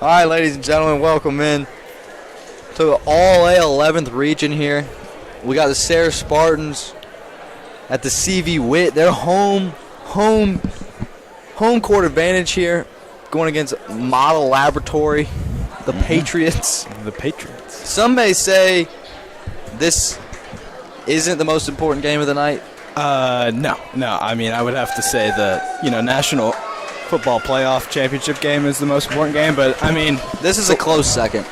All right, ladies and gentlemen, welcome in to the All-A 11th region here. We got the Sayre Spartans at the CV Witt. They're home court advantage here, going against Model Laboratory, the Patriots. The Patriots. Some may say this isn't the most important game of the night. No. I mean, I would have to say the National Football Playoff Championship game is the most important game, but I mean, this is a close second.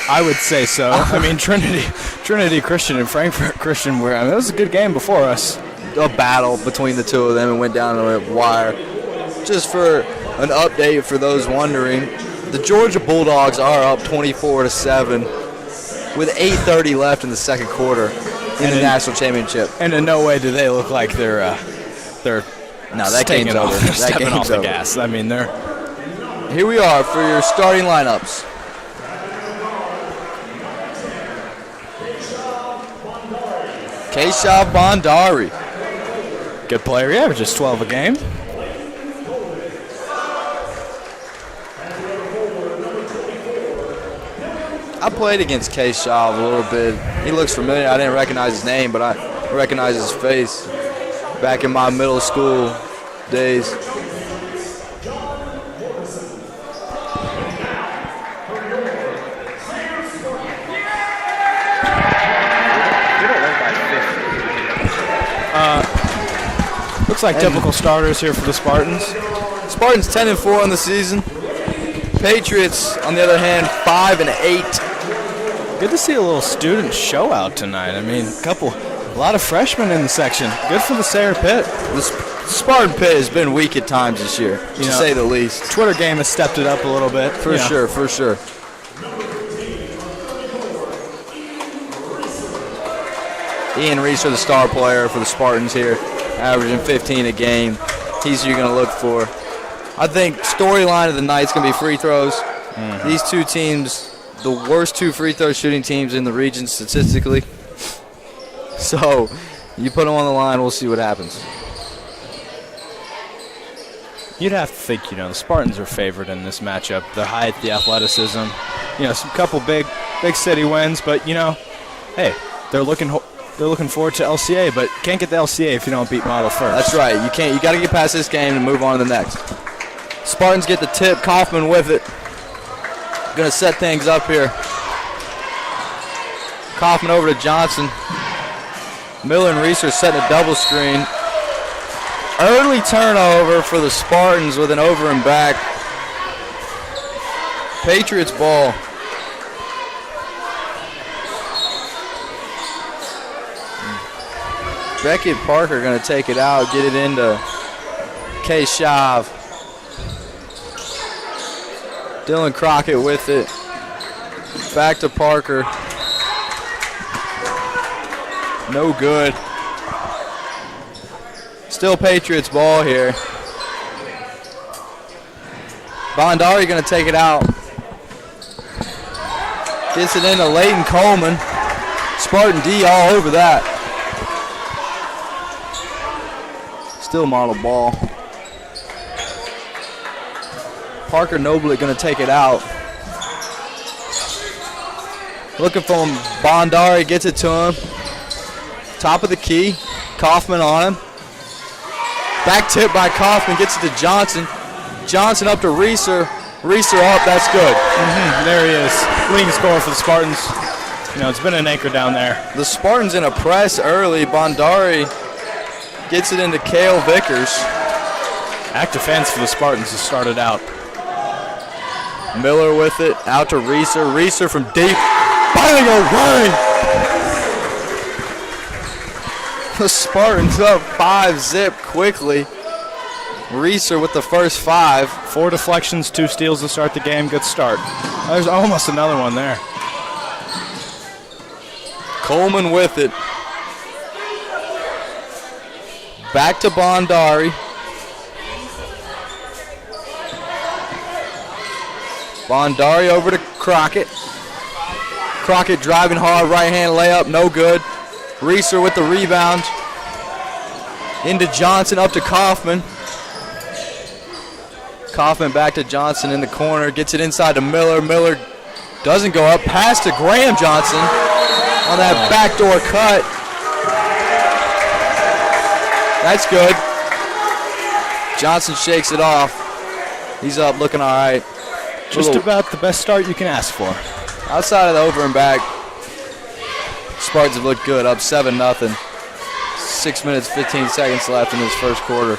I would say so. I mean, Trinity Christian and Frankfurt Christian were. I mean, it was a good game before us. A battle between the two of them and went down to the wire. Just for an update for those wondering, the Georgia Bulldogs are up 24-7 with 8:30 left in the second quarter in the national championship. And in no way do they look like they're no, that game's over. That game's off the over. gas. I mean, they're. Here we are for your starting lineups. Keshav Bhandari. Good player. He averages 12 a game. I played against Keshav a little bit. He looks familiar. I didn't recognize his name, but I recognize his face back in my middle school days. Looks like typical starters here for the Spartans. Spartans 10-4 on the season. Patriots, on the other hand, 5-8. Good to see a little student show out tonight. I mean, a lot of freshmen in the section. Good for the Sayre Pit. The Spartan Pit has been weak at times this year, to say the least. Twitter game has stepped it up a little bit. For sure. Ian Reeser, the star player for the Spartans here, averaging 15 a game. He's who you're going to look for. I think storyline of the night is going to be free throws. Mm-hmm. These two teams, the worst two free throw shooting teams in the region statistically. So you put them on the line, we'll see what happens. You'd have to think, the Spartans are favored in this matchup. The height, the athleticism, some couple big city wins, but hey, they're looking forward to LCA, but can't get the LCA if you don't beat Model first. That's right. You can't. You got to get past this game and move on to the next. Spartans get the tip. Kaufman with it. Going to set things up here. Kaufman over to Johnson. Miller and Reeser setting a double screen. Early turnover for the Spartans with an over and back. Patriots ball. Beckett Parker going to take it out, get it into Keshav. Dylan Crockett with it. Back to Parker. No good. Still Patriots ball here. Bhandari going to take it out. Gets it into Leighton Coleman. Spartan D all over that. Still Model ball. Parker Noblick going to take it out. Looking for him. Bhandari gets it to him. Top of the key. Kaufman on him. Back tip by Kaufman. Gets it to Johnson. Johnson up to Reeser. Reeser up. That's good. There he is. Leading scorer for the Spartans. It's been an anchor down there. The Spartans in a press early. Bhandari gets it into Cale Vickers. Active fans for the Spartans has started out. Miller with it, out to Reeser. Reeser from deep. Bang away! The Spartans up 5-zip quickly. Reeser with the first 5. 4 deflections, 2 steals to start the game. Good start. There's almost another one there. Coleman with it. Back to Bhandari. Bhandari over to Crockett. Crockett driving hard, right hand layup, no good. Reeser with the rebound. Into Johnson, up to Kaufman. Kaufman back to Johnson in the corner. Gets it inside to Miller. Miller doesn't go up. Pass to Graham Johnson on that backdoor cut. That's good. Johnson shakes it off. He's up, looking all right. Just about the best start you can ask for. Outside of the over and back, Spartans have looked good, up 7-0. 6 minutes, 15 seconds left in this first quarter.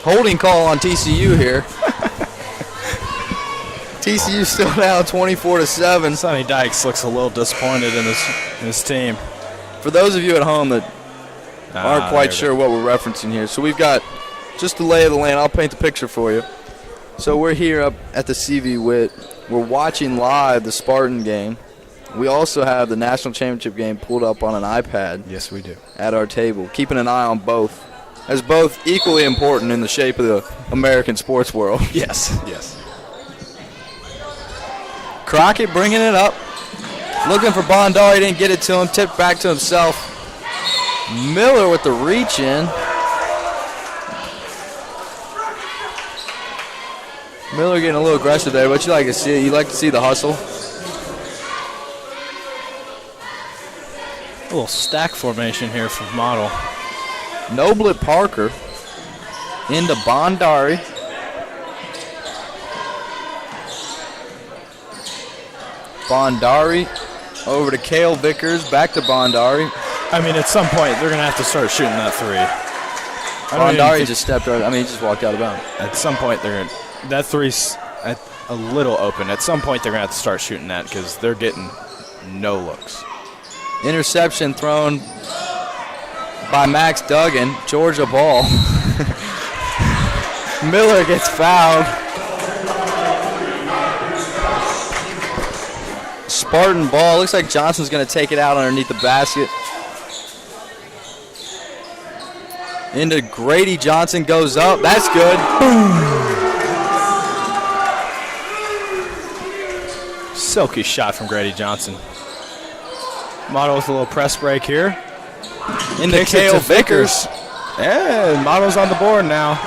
Holding call on TCU here. TCU still down 24-7. Sonny Dykes looks a little disappointed in his team. For those of you at home that aren't quite sure what we're referencing here, so we've got just the lay of the land. I'll paint the picture for you. So we're here up at the CV Witt. We're watching live the Spartan game. We also have the national championship game pulled up on an iPad. Yes, we do. At our table, keeping an eye on both, as both equally important in the shape of the American sports world. Yes, yes. Crockett bringing it up. Looking for Bondari, didn't get it to him. Tipped back to himself. Miller with the reach in. Miller getting a little aggressive there, but you like to see it. You like to see the hustle. A little stack formation here from Model. Noblet Parker into Bondari. Bondari over to Cale Vickers, back to Bondari. I mean, at some point, they're going to have to start shooting that three. Bondari just stepped out. I mean, he just walked out of bounds. At some point, that three's a little open. At some point, they're going to have to start shooting that because they're getting no looks. Interception thrown by Max Duggan. Georgia ball. Miller gets fouled. Spartan ball. Looks like Johnson's going to take it out underneath the basket. Into Grady Johnson, goes up. That's good. Boom. Silky shot from Grady Johnson. Model with a little press break here. Into Cale Vickers. Yeah, Model's on the board now.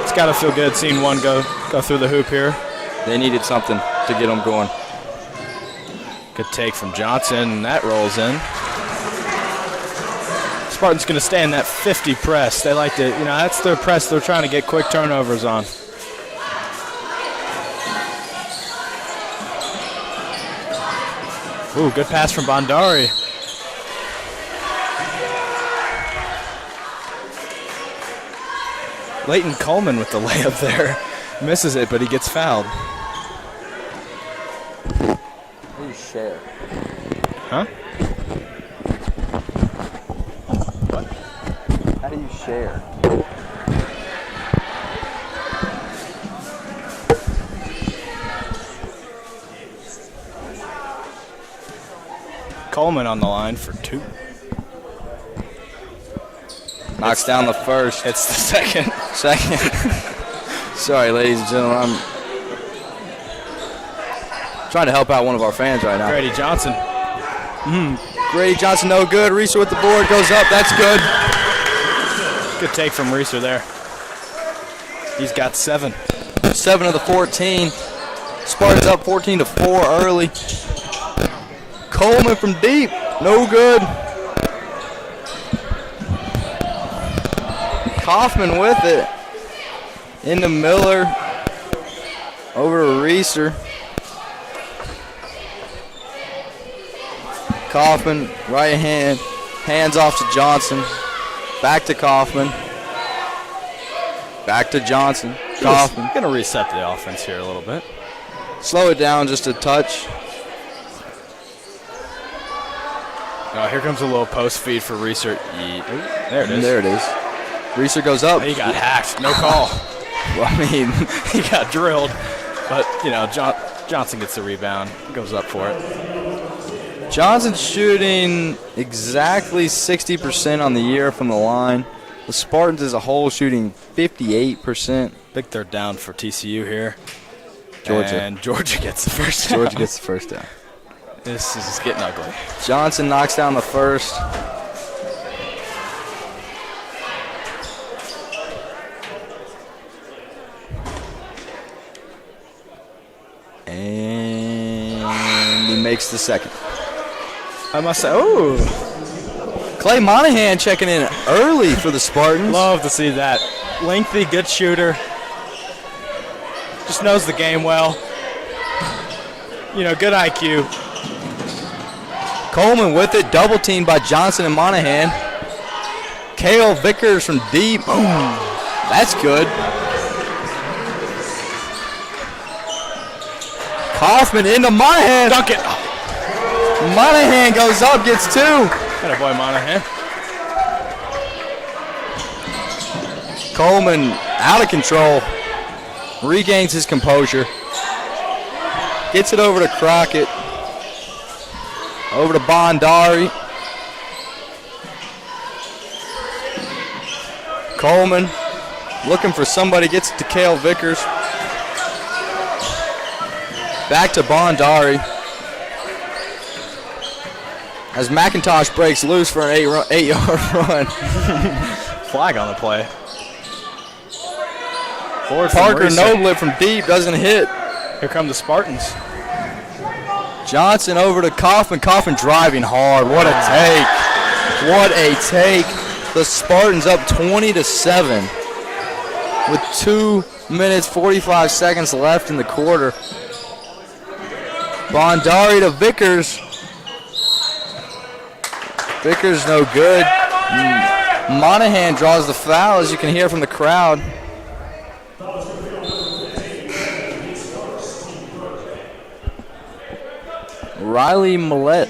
It's got to feel good seeing one go through the hoop here. They needed something to get them going. Good take from Johnson. That rolls in. Spartans going to stay in that 50 press. They like to, that's their press. They're trying to get quick turnovers on. Ooh, good pass from Bondari. Leighton Coleman with the layup there. Misses it, but he gets fouled. How do you share? Huh? What? How do you share? Coleman on the line for two. Knocks down the first. It's the second. Sorry, ladies and gentlemen. I'm trying to help out one of our fans right now. Grady Johnson. Grady Johnson, no good. Reeser with the board, goes up. That's good. Good take from Reeser there. He's got 7. 7 of the 14. Spartans up 14-4 early. Coleman from deep, no good. Kaufman with it. Into Miller. Over to Reeser. Kaufman, right hand. Hands off to Johnson. Back to Kaufman. Back to Johnson. Kaufman. Going to reset the offense here a little bit. Slow it down just a touch. Oh, here comes a little post feed for Reeser. There it is. There it is. Reeser goes up. He got hacked. No call. Well, I mean, he got drilled. But, Johnson gets the rebound. Goes up for it. Johnson's shooting exactly 60% on the year from the line. The Spartans as a whole shooting 58%. Big third down for TCU here. Georgia. And Georgia gets the first down. Georgia gets the first down. This is getting ugly. Johnson knocks down the first. takes the second. I must say, ooh. Clay Monahan checking in early for the Spartans. Love to see that. Lengthy, good shooter. Just knows the game well. You know, good IQ. Coleman with it, double teamed by Johnson and Monahan. Kale Vickers from deep. Boom. That's good. Kaufman into Monahan. Dunk it. Monahan goes up, gets 2. Atta boy, Monahan. Coleman out of control. Regains his composure. Gets it over to Crockett. Over to Bondari. Coleman looking for somebody. Gets it to Kale Vickers. Back to Bondari. As McIntosh breaks loose for an 8-yard run. Flag on the play. Forward Parker Noblet from deep doesn't hit. Here come the Spartans. Johnson over to Kaufman. Kaufman driving hard. What a take. What a take. The Spartans up 20-7 with 2 minutes 45 seconds left in the quarter. Bondari to Vickers. Vickers no good. Monahan draws the foul, as you can hear from the crowd. Riley Millette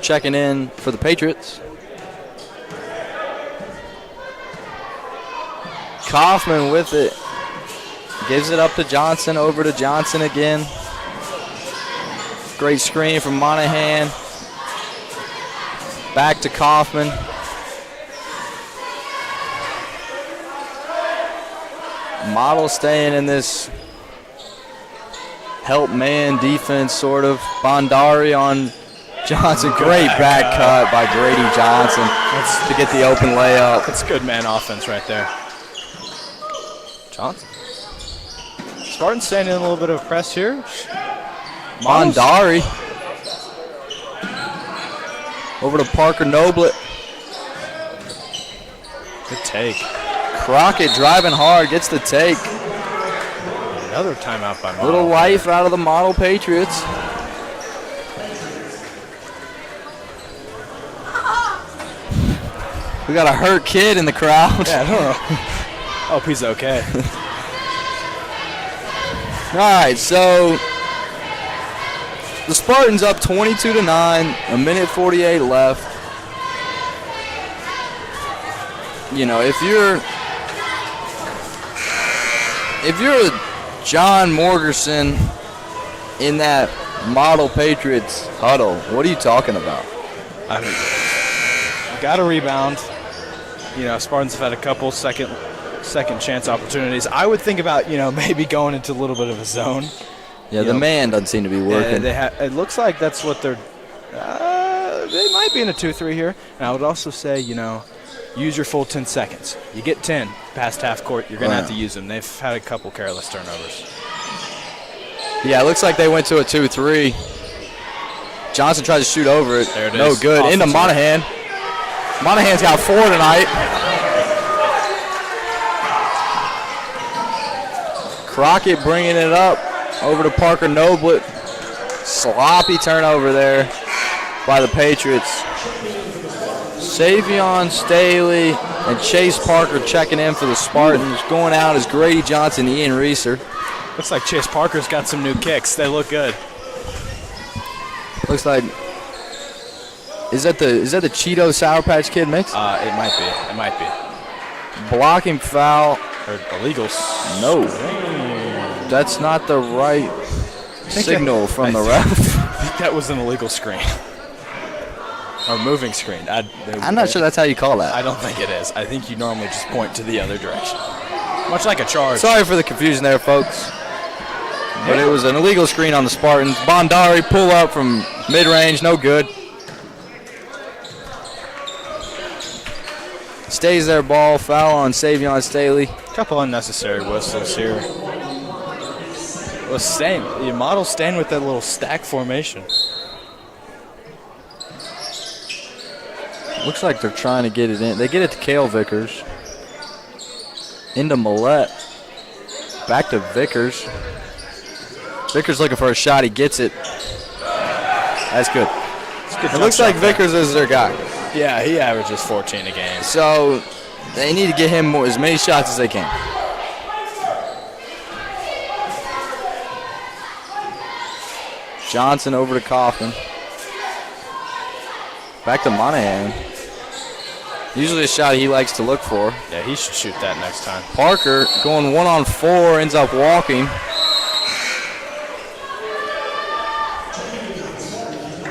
checking in for the Patriots. Kaufman with it. Gives it up to Johnson, over to Johnson again. Great screen from Monahan. Back to Kaufman. Model staying in this help man defense, sort of. Bondari on Johnson. Great back cut by Grady Johnson to get the open layup. That's good man offense right there. Johnson. Spartans staying in a little bit of press here. Bondari. Over to Parker Noblet. Good take. Crockett driving hard, gets the take. Another timeout by Model. Little life out of the Model Patriots. We got a hurt kid in the crowd. Yeah, I don't know. Hope he's okay. All right, so the Spartans up 22-9, a minute 48 left. You know, if you're John Morgerson in that Model Patriots huddle, what are you talking about? I mean, got a rebound. You know, Spartans have had a couple second chance opportunities. I would think about, you know, maybe going into a little bit of a zone. Yeah, the man doesn't seem to be working. It looks like that's what they're. They might be in a 2-3 here. And I would also say, you know, use your full 10 seconds. You get 10 past half court, you're going to have to use them. They've had a couple careless turnovers. Yeah, it looks like they went to a 2-3. Johnson tries to shoot over it. There it is. No good. Into Monahan. Monahan's got 4 tonight. Crockett bringing it up over to Parker Noblet. Sloppy turnover there by the Patriots. Savion Staley and Chase Parker checking in for the Spartans. Going out is Grady Johnson, Ian Reeser. Looks like Chase Parker's got some new kicks. They look good. Looks like, is that the Cheeto Sour Patch Kid mix? It might be. It might be. Blocking foul. Or illegal. No. That's not the right signal from the ref. I think that was an illegal screen. Or moving screen. I'm not sure that's how you call that. I don't think it is. I think you normally just point to the other direction. Much like a charge. Sorry for the confusion there, folks. But it was an illegal screen on the Spartans. Bondari pull up from mid-range, no good. Stays their ball, foul on Savion Staley. Couple unnecessary whistles here. Well, same. Your model's staying with that little stack formation. Looks like they're trying to get it in. They get it to Cale Vickers. Into Millette. Back to Vickers. Vickers looking for a shot. He gets it. That's good. It looks like Vickers is their guy. Yeah, he averages 14 a game. So they need to get him as many shots as they can. Johnson over to Kaufman. Back to Monahan. Usually a shot he likes to look for. Yeah, he should shoot that next time. Parker going 1-on-4, ends up walking.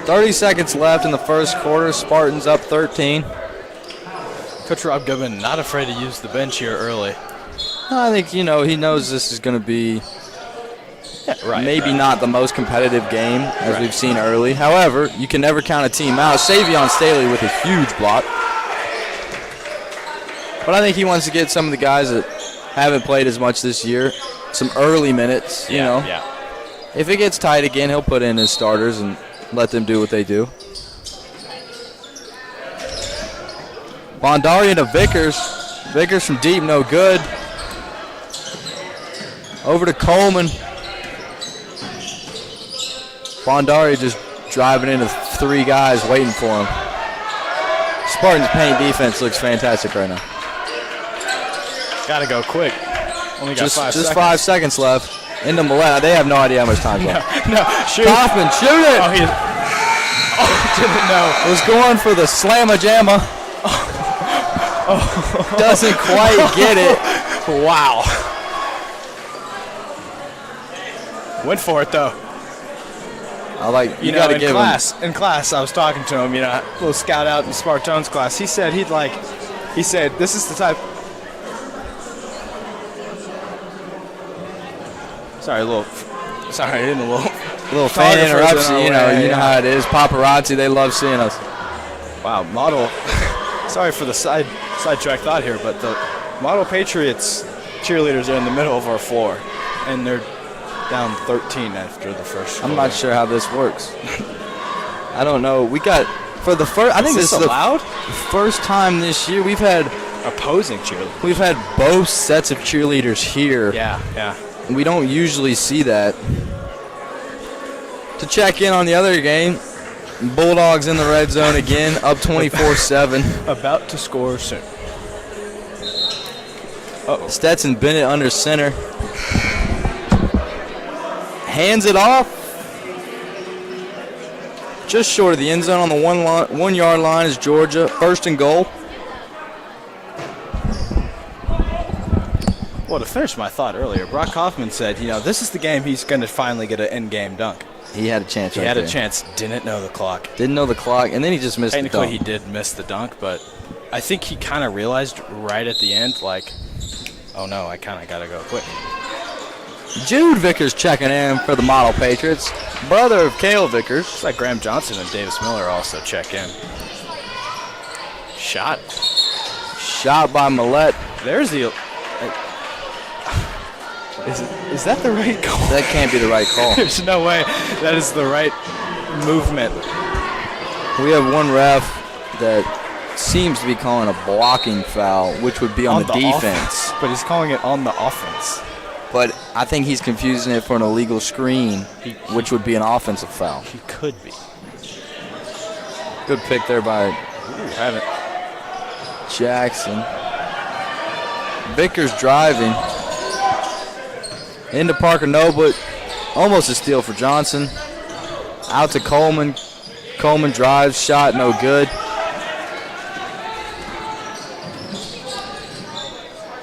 30 seconds left in the first quarter. Spartans up 13. Coach Rob Goodman not afraid to use the bench here early. I think, he knows this is going to be maybe not the most competitive game as we've seen early. However, you can never count a team out. Savion Staley with a huge block. But I think he wants to get some of the guys that haven't played as much this year some early minutes, you know. Yeah. If it gets tight again, he'll put in his starters and let them do what they do. Bondarian to Vickers. Vickers from deep, no good. Over to Coleman. Bondari just driving into three guys waiting for him. Spartans' paint defense looks fantastic right now. Got to go quick. Only got 5 seconds. Just 5 seconds left. Into Millette. They have no idea how much time left. No, shoot. Kaufman, shoot it! Didn't know. Was going for the slamma-jamma. Doesn't quite get it. Wow. Went for it, though. You got to give him. In class, I was talking to him, a little scout out in Spartans class. He said this is the type. Sorry, a little fan interruption. You know how it is. Paparazzi, they love seeing us. Wow, model. Sorry for the sidetrack thought here, but the Model Patriots cheerleaders are in the middle of our floor, and they're down 13 after the first quarter. I'm not sure how this works. I don't know. We got for the first. I think this is allowed? The first time this year we've had opposing cheerleaders. We've had both sets of cheerleaders here. Yeah. We don't usually see that. To check in on the other game, Bulldogs in the red zone again, up 24-7. About to score soon. Stetson Bennett under center. Hands it off. Just short of the end zone on the 1 yard line is Georgia. First and goal. Well, to finish my thought earlier, Brock Hoffman said, this is the game he's going to finally get an end-game dunk. He had a chance. He had a chance. Didn't know the clock. Didn't know the clock, and then he just missed the dunk. Technically, he did miss the dunk, but I think he kind of realized right at the end, oh no, I kind of got to go quick. Jude Vickers checking in for the Model Patriots. Brother of Cale Vickers. Looks like Graham Johnson and Davis Miller also check in. Shot by Millette. There's the... Is that the right call? That can't be the right call. There's no way that is the right movement. We have one ref that seems to be calling a blocking foul, which would be on the defense. But he's calling it on the offense. But I think he's confusing it for an illegal screen, which would be an offensive foul. He could be. Good pick there by haven't. Jackson. Vickers driving. Into Parker Noble. Almost a steal for Johnson. Out to Coleman. Coleman drives. Shot no good.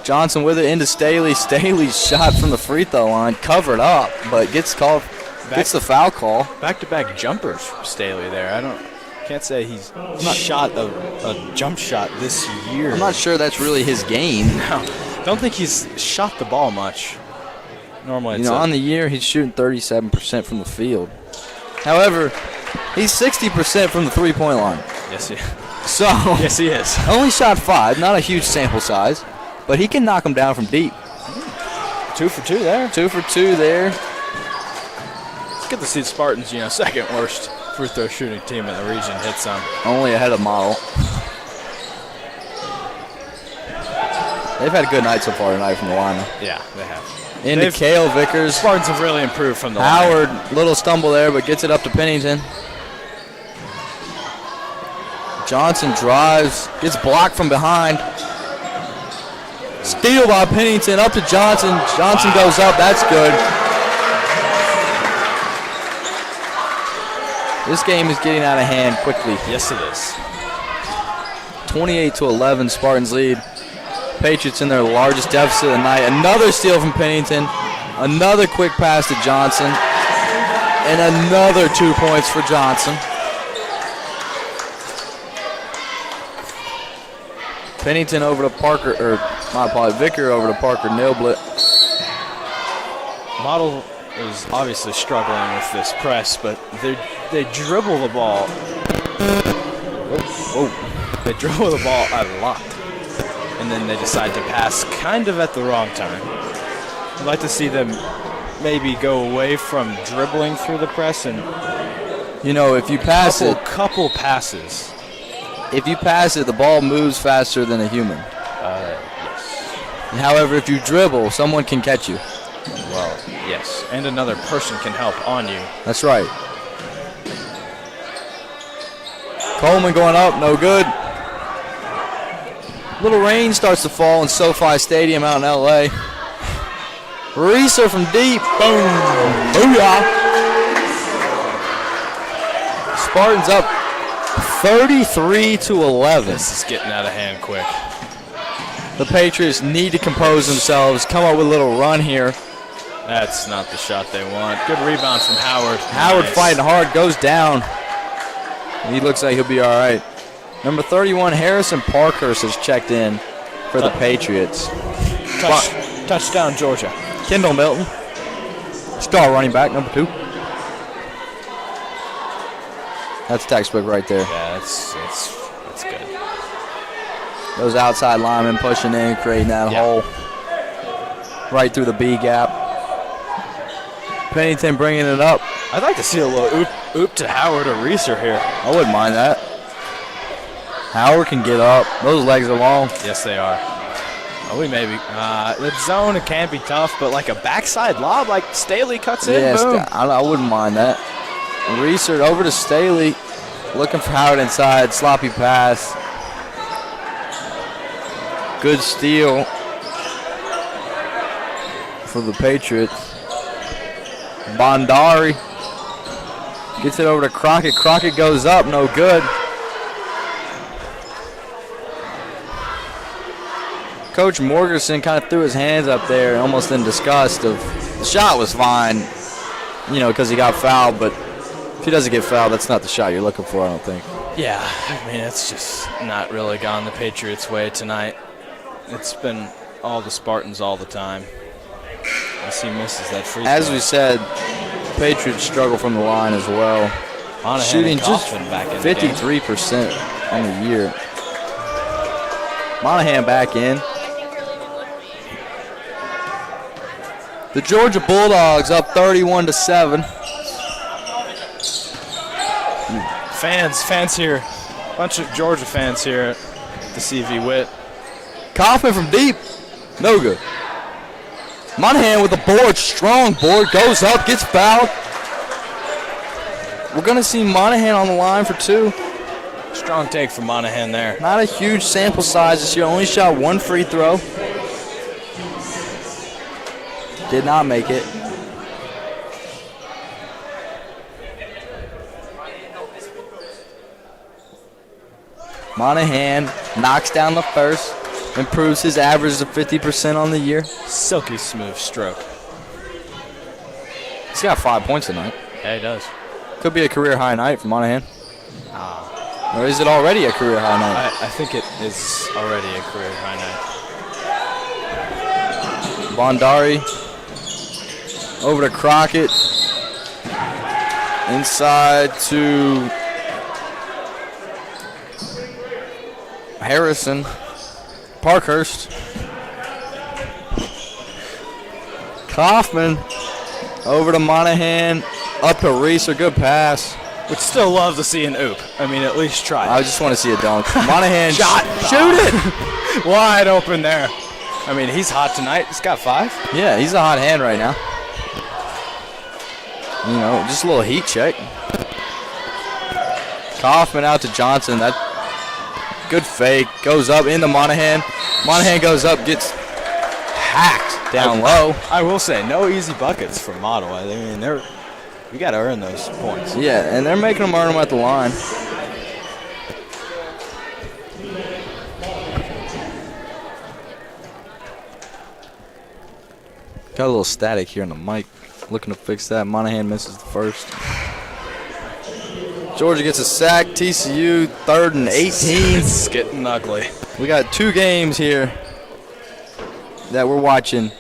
Johnson with it into Staley. Staley's shot from the free throw line. Covered up, but gets the foul call. Back-to-back jumpers for Staley there. Can't say he's not shot a jump shot this year. I'm not sure that's really his game. No. Don't think he's shot the ball much. Normally, on the year, he's shooting 37% from the field. However, he's 60% from the three-point line. Yes, he is. So, yes, he is. Only shot 5, not a huge sample size, but he can knock them down from deep. 2 for 2 there. 2 for 2 there. Good to see the Spartans, second worst free throw shooting team in the region, hit some. Only ahead of Model. They've had a good night so far tonight from the line. Yeah, they have. Into Cale Vickers. Spartans have really improved from the Howard, line. little stumble there, but gets it up to Pennington. Johnson drives, gets blocked from behind. Steal by Pennington, up to Johnson. Johnson goes up, that's good. This game is getting out of hand quickly. Yes, it is. 28-11, Spartans lead. Patriots in their largest deficit of the night. Another steal from Pennington. Another quick pass to Johnson. And another 2 points for Johnson. Pennington over to Parker, or my apologies, Vicker over to Parker Nailblit. Model is obviously struggling with this press, but they dribble the ball. They dribble the ball a lot. And then they decide to pass kind of at the wrong time. I'd like to see them maybe go away from dribbling through the press and if you pass couple passes. If you pass it, the ball moves faster than a human. Yes. However, if you dribble, someone can catch you. Well, yes. And another person can help on you. That's right. Coleman going up, no good. Little rain starts to fall in SoFi Stadium out in L.A. Reeser from deep. Boom. Booyah. Spartans up 33-11. This is getting out of hand quick. The Patriots need to compose themselves, come up with a little run here. That's not the shot they want. Good rebound from Howard. Howard Nice. fighting hard, goes down. He looks like he'll be all right. Number 31, Harrison Parkhurst has checked in for the Patriots. Touchdown, Georgia. Kendall Milton, star running back, number 2. That's textbook right there. Yeah, that's good. Those outside linemen pushing in, creating that hole right through the B gap. Pennington bringing it up. I'd like to see a little oop to Howard or Reeser here. I wouldn't mind that. Howard can get up. Those legs are long. Yes, they are. We maybe. The zone, it can be tough, but like a backside lob, like Staley cuts in, Yes, boom. I wouldn't mind that. Reeser over to Staley. Looking for Howard inside. Sloppy pass. Good steal for the Patriots. Bondari gets it over to Crockett. Crockett goes up. No good. Coach Morgerson kind of threw his hands up there almost in disgust of the shot was fine, because he got fouled, but if he doesn't get fouled, that's not the shot you're looking for, I don't think. Yeah, I mean, it's just not really gone the Patriots' way tonight. It's been all the Spartans all the time. As he misses that free throw. As we said, Patriots struggle from the line as well. Monahan Shooting and just Kaufman back in the game. 53% on the year. Monahan back in. The Georgia Bulldogs up 31-7. Fans here. Bunch of Georgia fans here at the CV Witt. Kaufman from deep. No good. Monahan with a board, strong board, goes up, gets fouled. We're going to see Monahan on the line for 2. Strong take from Monahan there. Not a huge sample size this year. Only shot 1 free throw. Did not make it. Monahan knocks down the first. Improves his average to 50% on the year. Silky smooth stroke. He's got 5 points tonight. Yeah, he does. Could be a career high night for Monahan. Or is it already a career high night? I think it is already a career high night. Bondari over to Crockett. Inside to Harrison. Parkhurst. Kaufman over to Monahan. Up to Reeser, good pass. Would still love to see an oop. I mean, at least try it. I just want to see a dunk. Monahan Shot. shoot it. Wide open there. I mean, he's hot tonight. He's got 5. Yeah, he's a hot hand right now. You know, just a little heat check. Kaufman out to Johnson. That good fake. Goes up into Monahan. Monahan goes up, gets hacked down low. I will say, no easy buckets from Model. I mean, we got to earn those points. Yeah, and they're making them earn them at the line. Got a little static here on the mic. Looking to fix that. Monahan misses the first. Georgia gets a sack. TCU 3rd and 18. It's getting ugly. We got 2 games here that we're watching.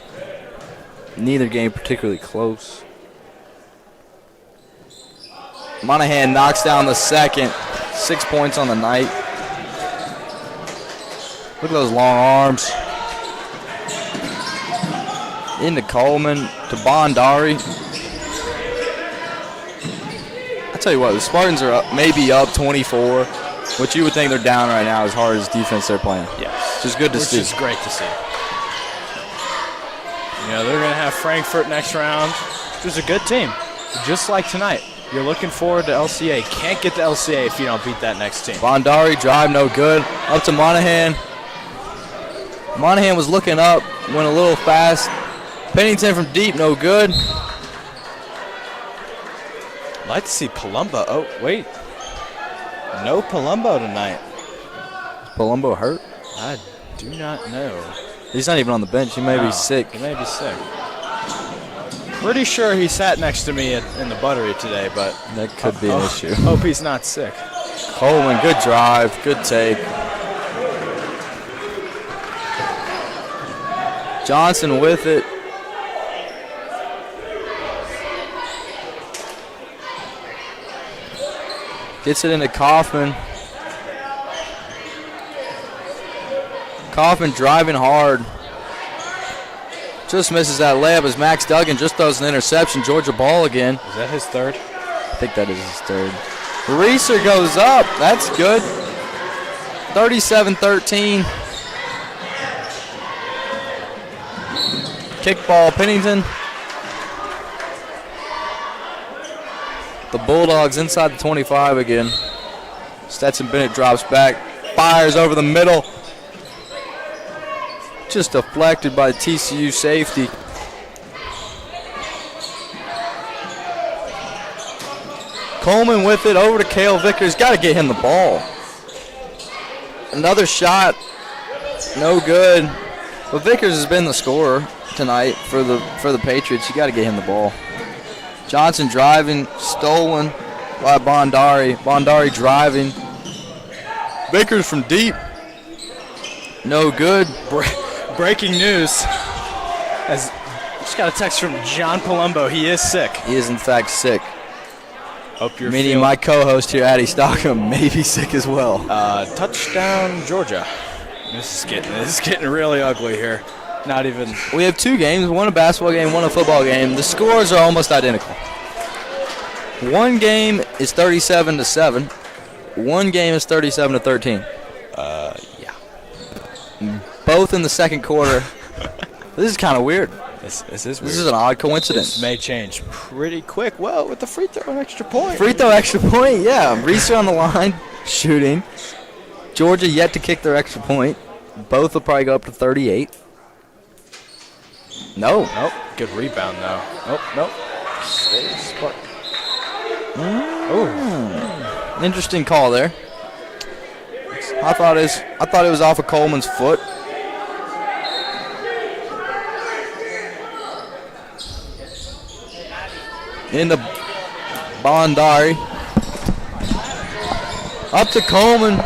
Neither game particularly close. Monahan knocks down the second. 6 points on the night. Look at those long arms. Into Coleman to Bondari. I tell you what, the Spartans are maybe up 24. What you would think they're down right now as hard as defense they're playing. Yes. Which is good to see. Which is great to see. You know, they're going to have Frankfurt next round, which is a good team. Just like tonight. You're looking forward to LCA. Can't get to LCA if you don't beat that next team. Bondari drive no good. Up to Monahan. Monahan was looking up, went a little fast. Pennington from deep, no good. I'd like to see Palumbo. Oh, wait. No Palumbo tonight. Is Palumbo hurt? I do not know. He's not even on the bench. He may be sick. He may be sick. Pretty sure he sat next to me in the buttery today, but that could be an issue. Hope he's not sick. Coleman, good drive, good take. Johnson with it. Gets it into Kaufman. Kaufman driving hard. Just misses that layup as Max Duggan just throws an interception. Georgia ball again. Is that his 3rd? I think that is his 3rd. Reeser goes up. That's good. 37-13. Kickball, Pennington. The Bulldogs inside the 25 again. Stetson Bennett drops back. Fires over the middle. Just deflected by TCU safety. Coleman with it over to Cale Vickers. Got to get him the ball. Another shot. No good. But Vickers has been the scorer tonight for the Patriots. You got to get him the ball. Johnson driving, stolen by Bondari. Bondari driving. Vickers from deep. No good. Breaking news. As just got a text from John Palumbo. He is sick. He is in fact sick. Hope you're Meaning my co-host here, Addie Stockham, may be sick as well. Touchdown, Georgia. This is getting really ugly here. Not even. We have 2 games, one a basketball game, one a football game. The scores are almost identical. One game is 37-7. One game is 37-13. Yeah. Both in the second quarter. This is kind of weird. This is weird. This is an odd coincidence. This may change pretty quick. Well, with the free throw and extra point. Free throw extra point, yeah. Reeser on the line, shooting. Georgia yet to kick their extra point. Both will probably go up to 38. No. Nope. Good rebound, though. Nope. Sayre Spartans. Oh. Interesting call there. I thought it was off of Coleman's foot. Into Bondari. Up to Coleman.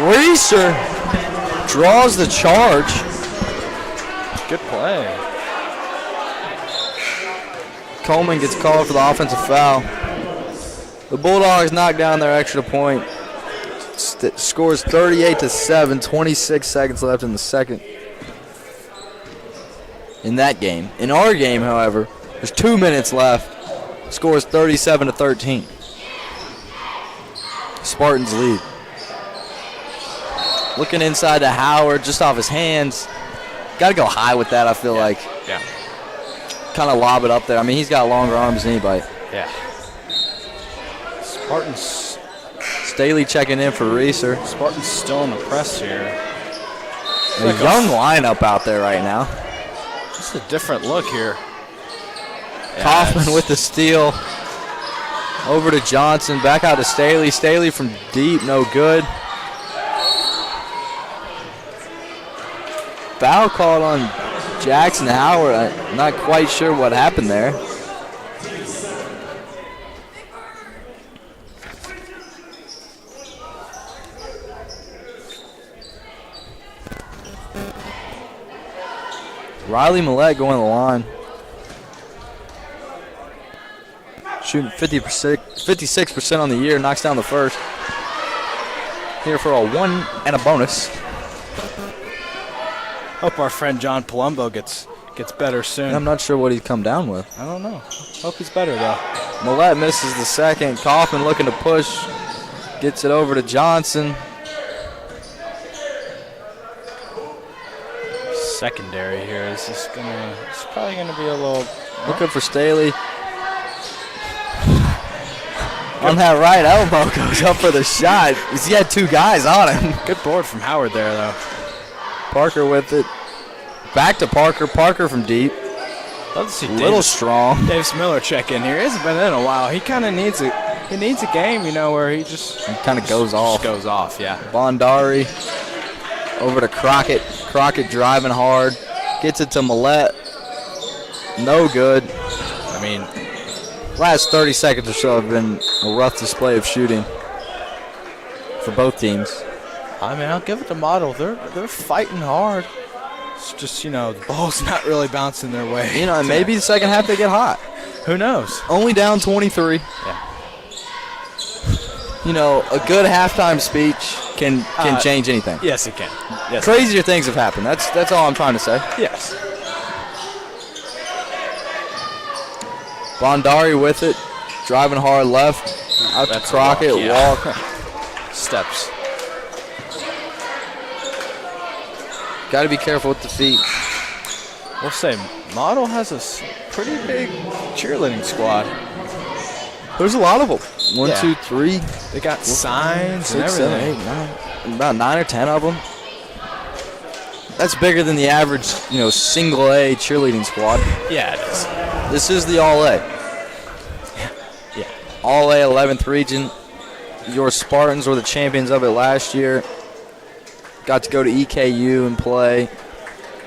Reeser draws the charge. Good play. Coleman gets called for the offensive foul. The Bulldogs knock down their extra point. Scores 38-7, 26 seconds left in the second. in that game. In our game, however, there's 2 minutes left. Score is 37-13. Spartans lead. Looking inside to Howard, just off his hands. Got to go high with that, I feel like. Yeah. Kind of lob it up there. I mean, he's got longer arms than anybody. Yeah. Spartans. Staley checking in for Reeser. Spartans still in the press here. A young lineup out there right now. Just a different look here. Kaufman with the steal. Over to Johnson. Back out to Staley. Staley from deep, no good. Foul called on Jackson Howard. I'm not quite sure what happened there. Riley Millette going to the line. Shooting 56% on the year. Knocks down the first. Here for a 1 and a bonus. Hope our friend John Palumbo gets better soon. I'm not sure what he's come down with. I don't know. Hope he's better, though. Millette misses the second. Kaufman looking to push. Gets it over to Johnson. Secondary here is just it's probably gonna be a little. Looking for Staley. On that right elbow, goes up for the shot. He had 2 guys on him. Good board from Howard there, though. Parker with it. Back to Parker. Parker from deep. Love to see Little strong. Davis Miller check in here. He hasn't been in a while. He kind of needs a game, where he just kind of goes off. Goes off, yeah. Bondari over to Crockett. Crockett driving hard. Gets it to Millette. No good. I mean, last 30 seconds or so have been a rough display of shooting for both teams. I mean, I'll give it to Model. They're fighting hard. It's just, the ball's not really bouncing their way. And maybe the second half they get hot. Who knows? Only down 23. Yeah. A good halftime speech can change anything. Yes, it can. Yes. Crazier things have happened. That's all I'm trying to say. Yes. Bondari with it. Driving hard left. Out to Crockett. Walk. Steps. Got to be careful with the feet. We'll say Model has a pretty big cheerleading squad. There's a lot of them. 1, 2, 3. They got signs 6, and everything. 7, 8, 9. About 9 or 10 of them. That's bigger than the average, single A cheerleading squad. Yeah, it is. This is the All A. Yeah. All A 11th region. Your Spartans were the champions of it last year. Got to go to EKU and play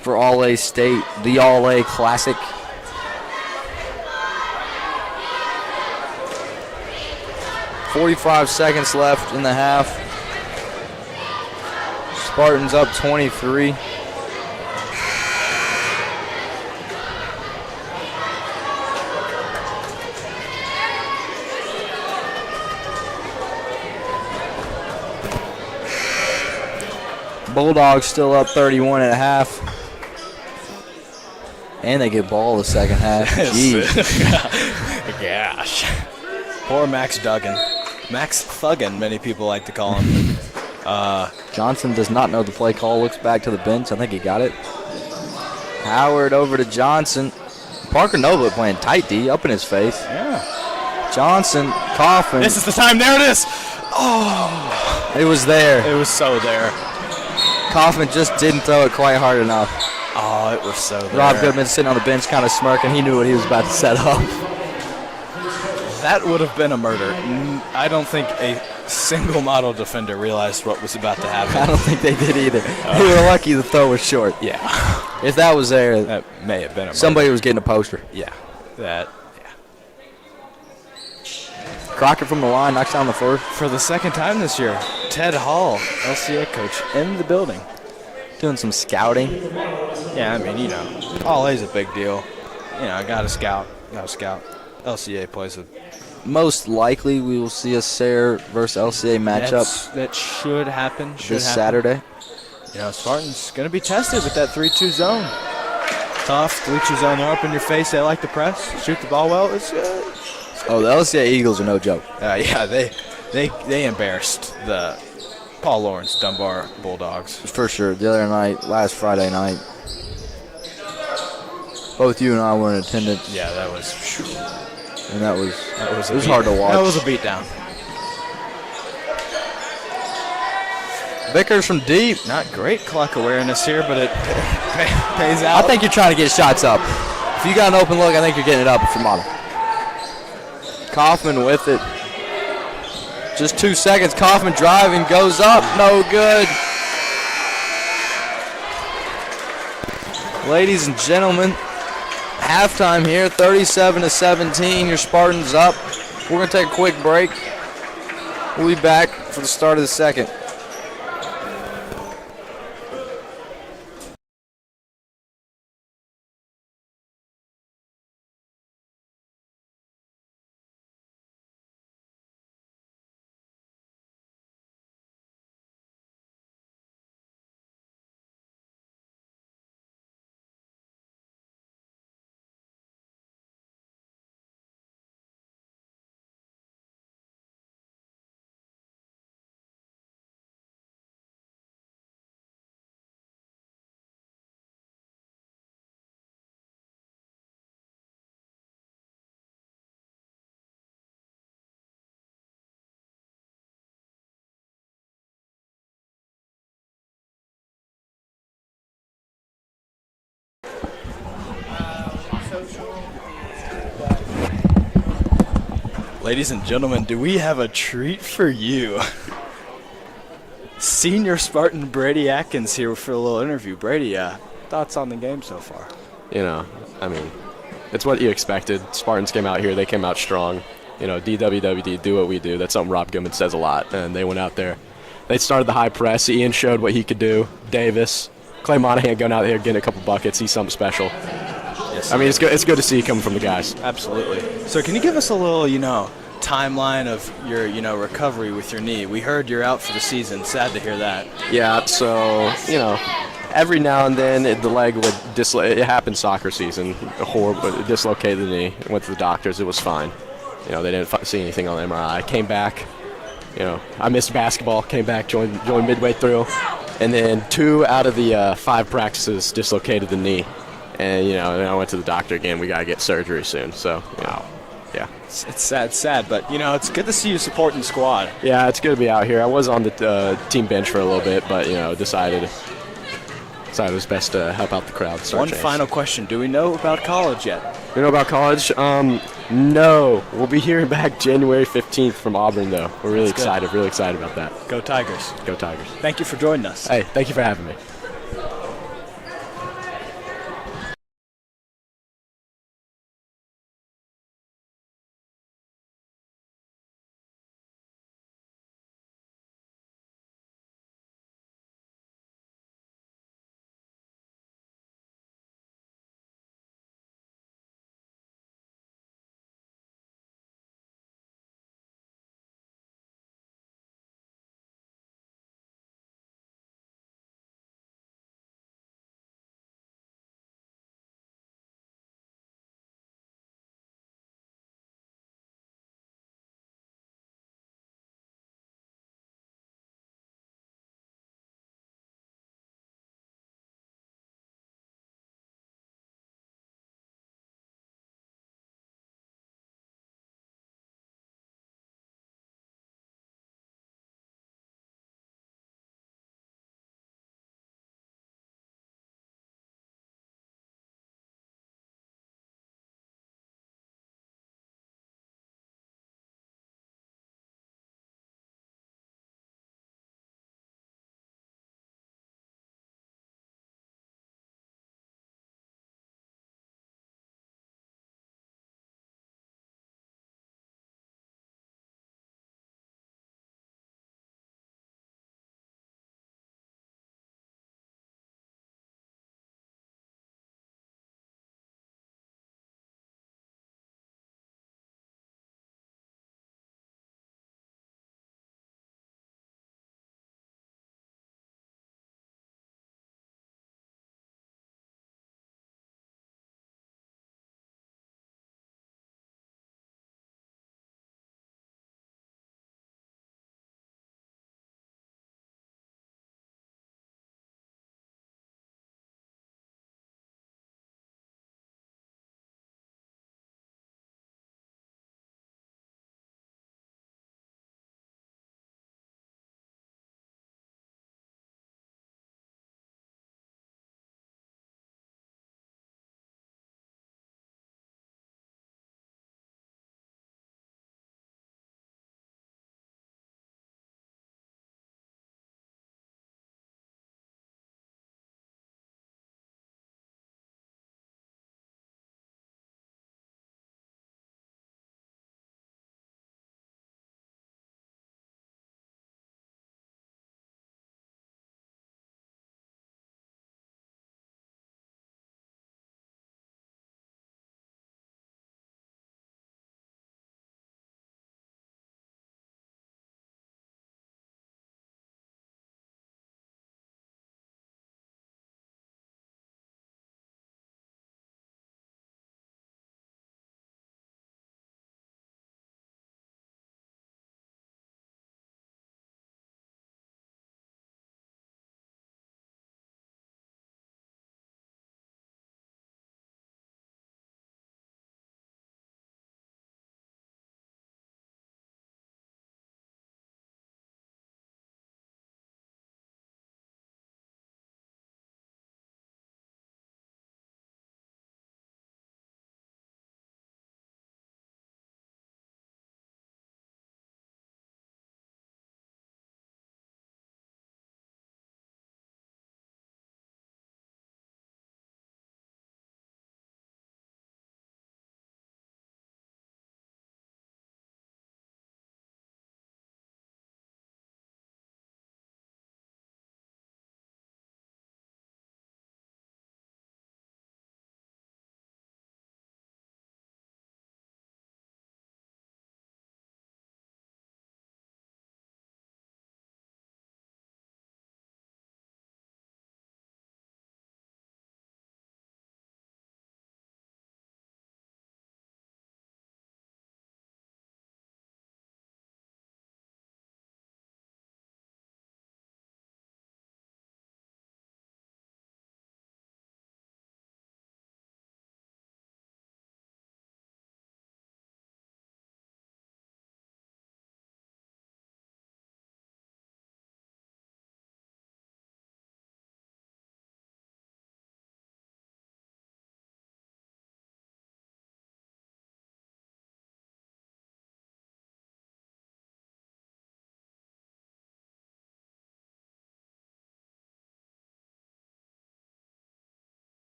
for All A State, the All A Classic. .45 seconds left in the half. Spartans up 23. Bulldogs still up 31 and a half. And they get ball the second half. Jeez. Gosh. Poor Max Duggan. Max Thuggin, many people like to call him. Johnson does not know the play call. Looks back to the bench. I think he got it. Howard over to Johnson. Parker Noble playing tight D, up in his face. Yeah. Johnson, Kaufman. This is the time. There it is. Oh. It was there. It was so there. Kaufman just didn't throw it quite hard enough. Oh, it was so there. Rob Goodman sitting on the bench kind of smirking. He knew what he was about to set up. That would have been a murder. I don't think a single Model defender realized what was about to happen. I don't think they did either. They were lucky the throw was short. Yeah. If that was there, that may have been a murder. Somebody was getting a poster. Yeah. Yeah. Crockett from the line knocks down the first. For the second time this year, Ted Hall, LCA coach, in the building. Doing some scouting. Yeah, I mean, All A's a big deal. I got to scout. LCA plays a... Most likely we will see a Sayre versus LCA matchup. That should happen. Saturday. Spartans going to be tested with that 3-2 zone. tough. Bleacher zone, they're up in your face. They like to press, shoot the ball well. It's Oh, the LCA Eagles are no joke. yeah, they embarrassed the Paul Lawrence Dunbar Bulldogs. For sure. The other night, last Friday night, both you and I were in attendance. Yeah, that was it was hard to watch. That was a beatdown. Vickers from deep. Not great clock awareness here, but it pays out. I think you're trying to get shots up. If you got an open look, I think you're getting it up if you're model. Kaufman with it. Just 2 seconds. Kaufman driving, goes up. No good. Ladies and gentlemen, halftime here, 37-17. Your Spartans up. We're going to take a quick break. We'll be back for the start of the second. Ladies and gentlemen, do we have a treat for you? Senior Spartan Brady Atkins here for a little interview. Brady, thoughts on the game so far? You know, I mean, it's what you expected. Spartans came out here. They came out strong. You know, DWWD, do what we do. That's something Rob Goodman says a lot. And they went out there. They started the high press. Ian showed what he could do. Davis, Clay Monahan going out there getting a couple buckets. He's something special. Yes, I mean, it's good to see coming from the guys. Absolutely. So can you give us a little, timeline of your, recovery with your knee? We heard you're out for the season. Sad to hear that. Yeah, so, every now and then the leg would dislocate. It happened soccer season. Horrible. It dislocated the knee. Went to the doctors. It was fine. They didn't see anything on the MRI. Came back. I missed basketball. Came back, joined midway through. And then 2 out of the 5 practices dislocated the knee. And, then I went to the doctor again. We got to get surgery soon. So, yeah. It's sad, but, it's good to see you supporting the squad. Yeah, it's good to be out here. I was on the team bench for a little bit, but, decided it was best to help out the crowd. One final question. Do we know about college yet? You know about college? No. We'll be hearing back January 15th from Auburn, though. We're really excited about that. Go Tigers. Go Tigers. Thank you for joining us. Hey, thank you for having me.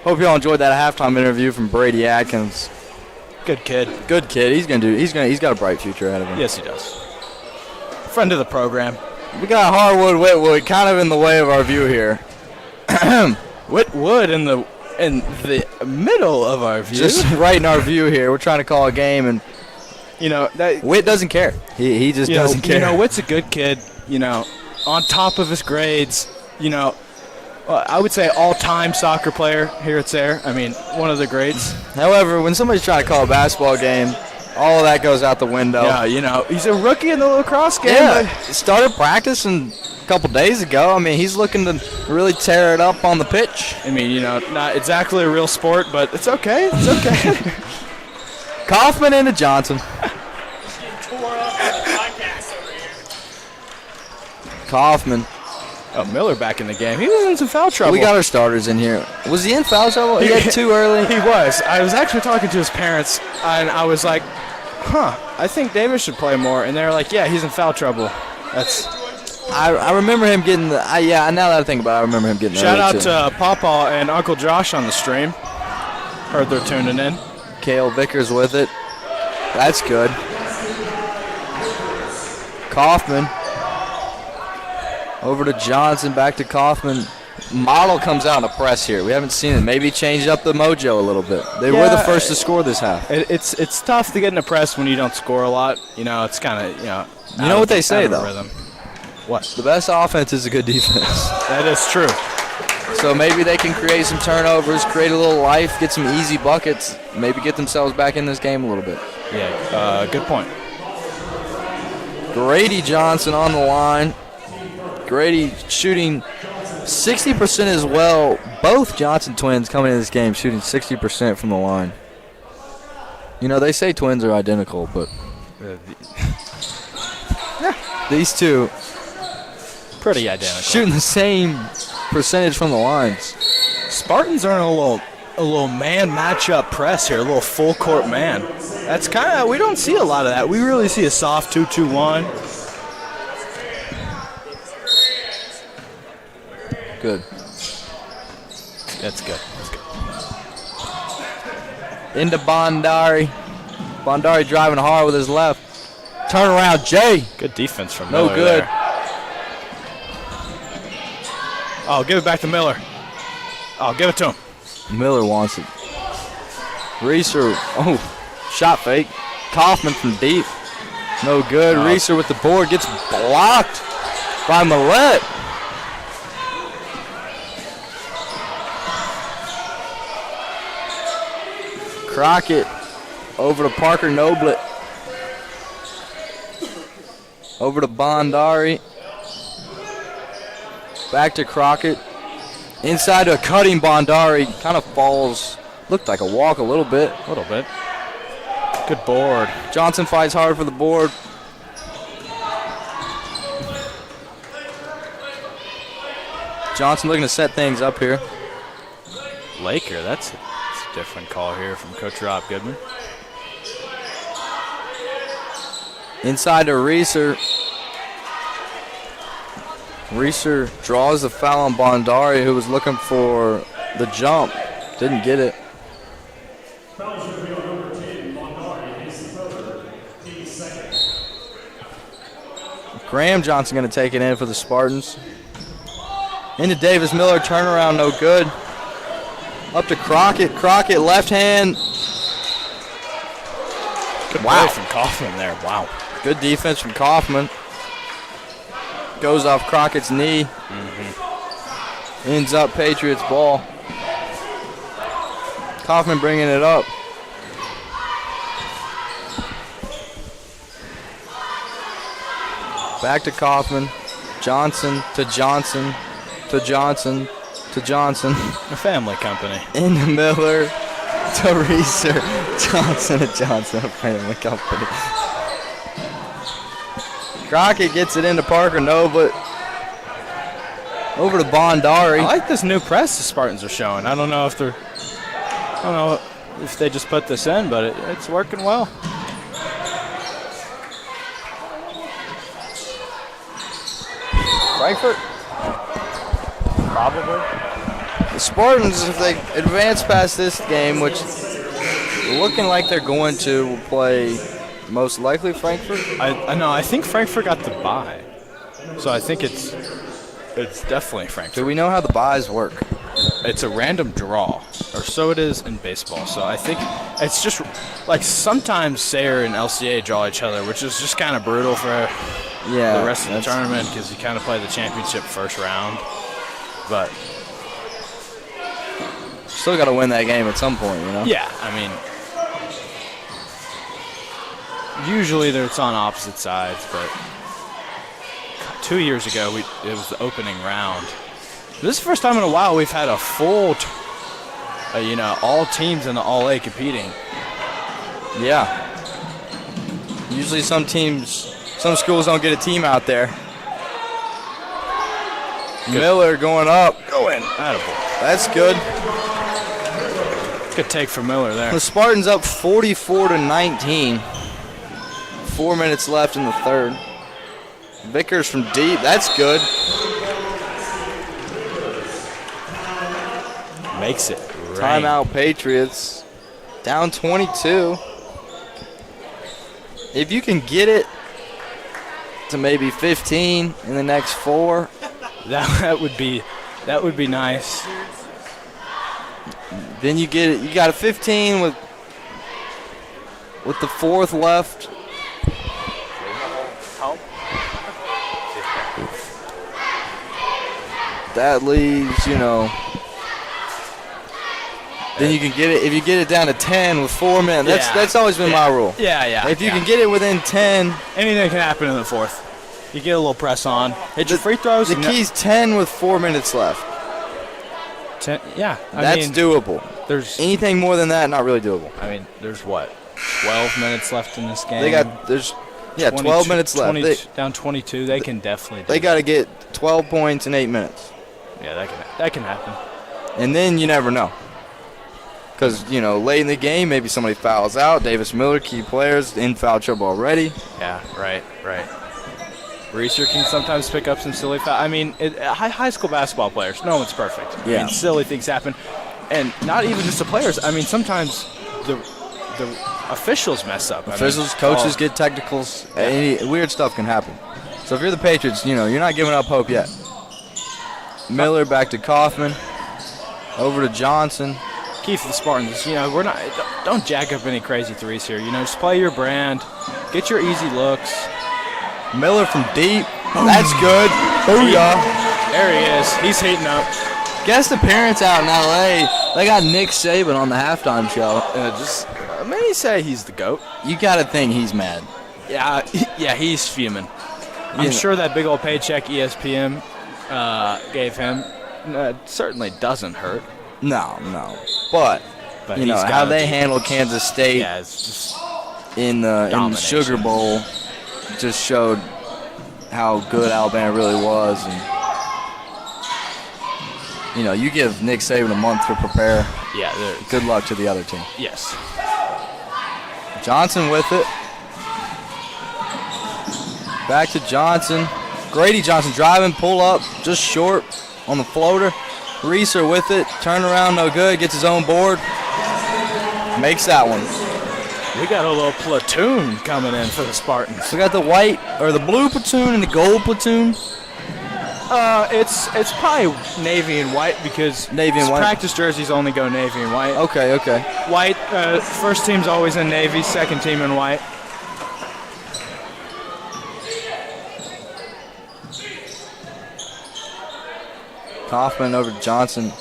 Hope y'all enjoyed that halftime interview from Brady Atkins. Good kid. Good kid. He's got a bright future ahead of him. Yes, he does. Friend of the program. We got Harwood Whitwood kind of in the way of our view here. Whitwood in the middle of our view. Just right in our view here. We're trying to call a game, and Whit doesn't care. He just doesn't care. Whit's a good kid. On top of his grades. I would say all-time soccer player here at Sayre. I mean, one of the greats. However, when somebody's trying to call a basketball game, all of that goes out the window. Yeah, he's a rookie in the lacrosse game. Yeah, he started practicing a couple days ago. I mean, he's looking to really tear it up on the pitch. I mean, not exactly a real sport, but it's okay. It's okay. Kaufman into Johnson. Kaufman. Oh, Miller back in the game. He was in some foul trouble. We got our starters in here. Was he in foul trouble? He had too early. He was. I was actually talking to his parents, and I was like, I think Davis should play more. And they're like, yeah, he's in foul trouble. I remember him getting now that I think about it, I remember him getting Shout out to Pawpaw and Uncle Josh on the stream. Heard they're tuning in. Cale Vickers with it. That's good. Kaufman. Over to Johnson, back to Kaufman. Model comes out in a press here. We haven't seen it. Maybe changed up the mojo a little bit. They were the first to score this half. It's tough to get in a press when you don't score a lot. It's kind of, You know what they say, though? Rhythm. What? The best offense is a good defense. That is true. So maybe they can create some turnovers, create a little life, get some easy buckets, maybe get themselves back in this game a little bit. Yeah, good point. Grady Johnson on the line. Grady shooting 60% as well. Both Johnson twins coming in this game shooting 60% from the line. They say twins are identical, but these two pretty identical. Shooting the same percentage from the lines. Spartans are in a little man matchup press here, a little full court man. That's we don't see a lot of that. We really see a soft 2-2-1. Good. That's good. Into Bondari. Bondari driving hard with his left. Turn around, Jay. Good defense from Miller. No good. There. Oh, give it back to Miller. Oh, give it to him. Miller wants it. Reeser. Oh, shot fake. Kaufman from deep. No good. Reeser with the board gets blocked by Millette. Crockett over to Parker Noblet. Over to Bondari. Back to Crockett. Inside to a cutting Bondari. Kind of falls. Looked like a walk a little bit. Good board. Johnson fights hard for the board. Johnson looking to set things up here. Laker, that's a different call here from Coach Rob Goodman. Inside to Reeser. Reeser draws the foul on Bondari, who was looking for the jump. Didn't get it. Graham Johnson going to take it in for the Spartans. Into Davis Miller, turnaround, no good. Up to Crockett. Crockett, left hand. Good play from Kaufman there. Wow. Good defense from Kaufman. Goes off Crockett's knee. Ends up Patriots ball. Kaufman bringing it up. Back to Kaufman. Johnson to Johnson to Johnson to Johnson. A family company. Into Miller to Reeser. Johnson to Johnson. A family company. Crockett gets it into Parker Nova. Over to Bondari. I like this new press the Spartans are showing. I don't know if they just put this in, but it's working well. Frankfurt? Probably. The Spartans, if they advance past this game, which looking like they're going to, will play most likely Frankfurt. I know. I think Frankfurt got the bye, so I think it's definitely Frankfurt. Do we know how the buys work? It's a random draw, or so it is in baseball. So I think it's just like sometimes Sayre and LCA draw each other, which is just kind of brutal for the rest of the tournament because you kind of play the championship first round. But still got to win that game at some point, you know? Yeah, I mean, usually it's on opposite sides, but 2 years ago it was the opening round. This is the first time in a while we've had a full, all teams in the All-A competing. Yeah. Usually some schools don't get a team out there. Good. Miller going up. Go in. Attaboy. That's good. Good take from Miller there. The Spartans up 44-19. 4 minutes left in the third. Vickers from deep. That's good. Makes it rain. Timeout Patriots. Down 22. If you can get it to maybe 15 in the next 4. That would be nice. Then you get it. You got a 15 with the fourth left. That leaves, then you can get it. If you get it down to 10 with 4 minutes, that's always been my rule. Yeah. If you can get it within 10, anything can happen in the fourth. You get a little press on. Hit your free throws. The key's 10 with 4 minutes left. 10. Yeah, that's doable. There's anything more than that, not really doable. I mean, there's 12 minutes left in this game. 12 minutes left. Down 22. They can definitely. They got to get 12 points in 8 minutes. Yeah, that can happen. And then you never know. Because, late in the game, maybe somebody fouls out. Davis Miller, key players, in foul trouble already. Yeah, right. Reeser can sometimes pick up some silly fouls. I mean, high school basketball players, no one's perfect. Yeah. I mean, silly things happen. And not even just the players. I mean, sometimes the officials mess up. Coaches get technicals. Yeah. Any weird stuff can happen. So if you're the Patriots, you're not giving up hope yet. Miller back to Kaufman. Over to Johnson. Key for the Spartans, don't jack up any crazy threes here. Just play your brand, get your easy looks. Miller from deep, that's good. Booyah. There he is. He's heating up. Guest appearance out in L.A. They got Nick Saban on the halftime show. Many say he's the GOAT. You got to think he's mad. Yeah, he's fuming. I'm sure that big old paycheck ESPN gave him certainly doesn't hurt. No. But how they handled Kansas State it's just in the Sugar Bowl just showed how good Alabama really was. And you give Nick Saban a month to prepare. Yeah. Good luck to the other team. Yes. Johnson with it. Back to Johnson. Grady Johnson driving, pull up, just short on the floater. Reeser with it, turn around, no good, gets his own board, makes that one. We got a little platoon coming in for the Spartans. We got the the blue platoon and the gold platoon. It's probably navy and white because practice jerseys only go navy and white. Okay. White, first team's always in navy, second team in white. Kaufman over to Johnson.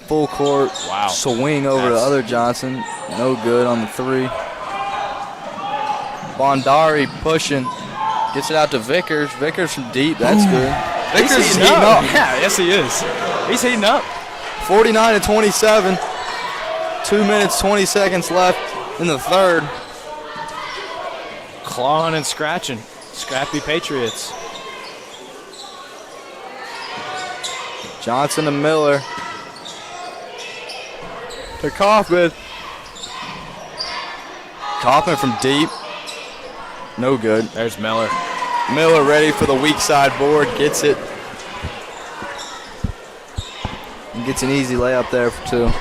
Full court. Wow. Swing over to other Johnson. No good on the 3. Bondari pushing. Gets it out to Vickers. Vickers from deep. That's good. Vickers is heating up. Yeah, yes he is. He's heating up. 49-27. 2 minutes, 20 seconds left in the third. Clawing and scratching. Scrappy Patriots. Johnson and Miller. To Kaufman. Kaufman from deep. No good. There's Miller. Miller ready for the weak side board. Gets it. He gets an easy layup there for 2.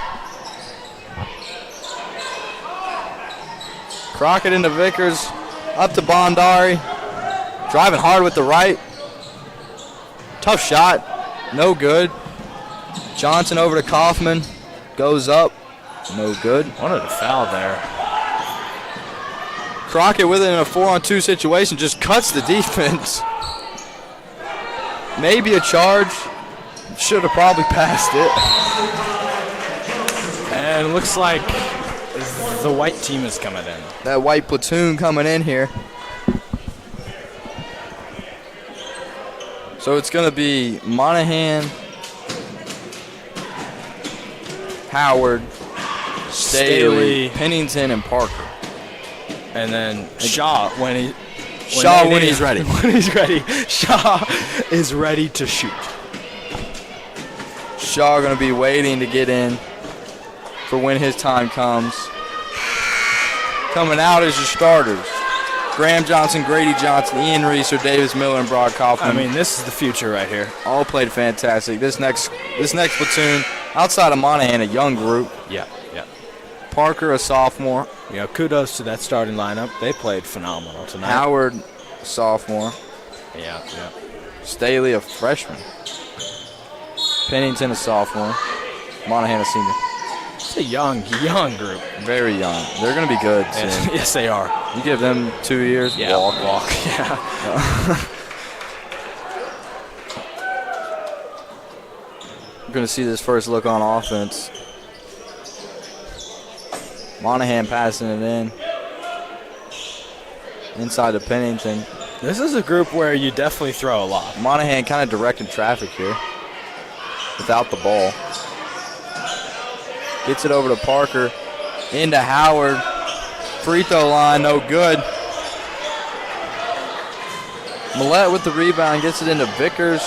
Crockett into Vickers. Up to Bondari. Driving hard with the right. Tough shot. No good. Johnson over to Kaufman. Goes up. No good. Wanted a foul there. Crockett with it in a 4-on-2 situation just cuts the defense. Maybe a charge. Should have probably passed it. And it looks like the white team is coming in. That white platoon coming in here. So it's going to be Monahan, Howard, Staley, Pennington, and Parker. And then Shaw when he's ready. When he's ready. Shaw is ready to shoot. Shaw going to be waiting to get in for when his time comes. Coming out as your starters. Graham Johnson, Grady Johnson, Ian Reeser, Davis Miller, and Broad Kaufman. I mean, this is the future right here. All played fantastic. This next platoon, outside of Monahan, a young group. Yeah. Parker, a sophomore. Kudos to that starting lineup. They played phenomenal tonight. Howard, sophomore. Yeah. Staley, a freshman. Pennington, a sophomore. Monahan, a senior. It's a young group. Very young. They're going to be good soon. Yes, they are. You give them 2 years, walk. Yeah. We're going to see this first look on offense. Monahan passing it in. Inside to Pennington. This is a group where you definitely throw a lot. Monahan kind of directing traffic here without the ball. Gets it over to Parker. Into Howard. Free throw line, no good. Millette with the rebound, gets it into Vickers.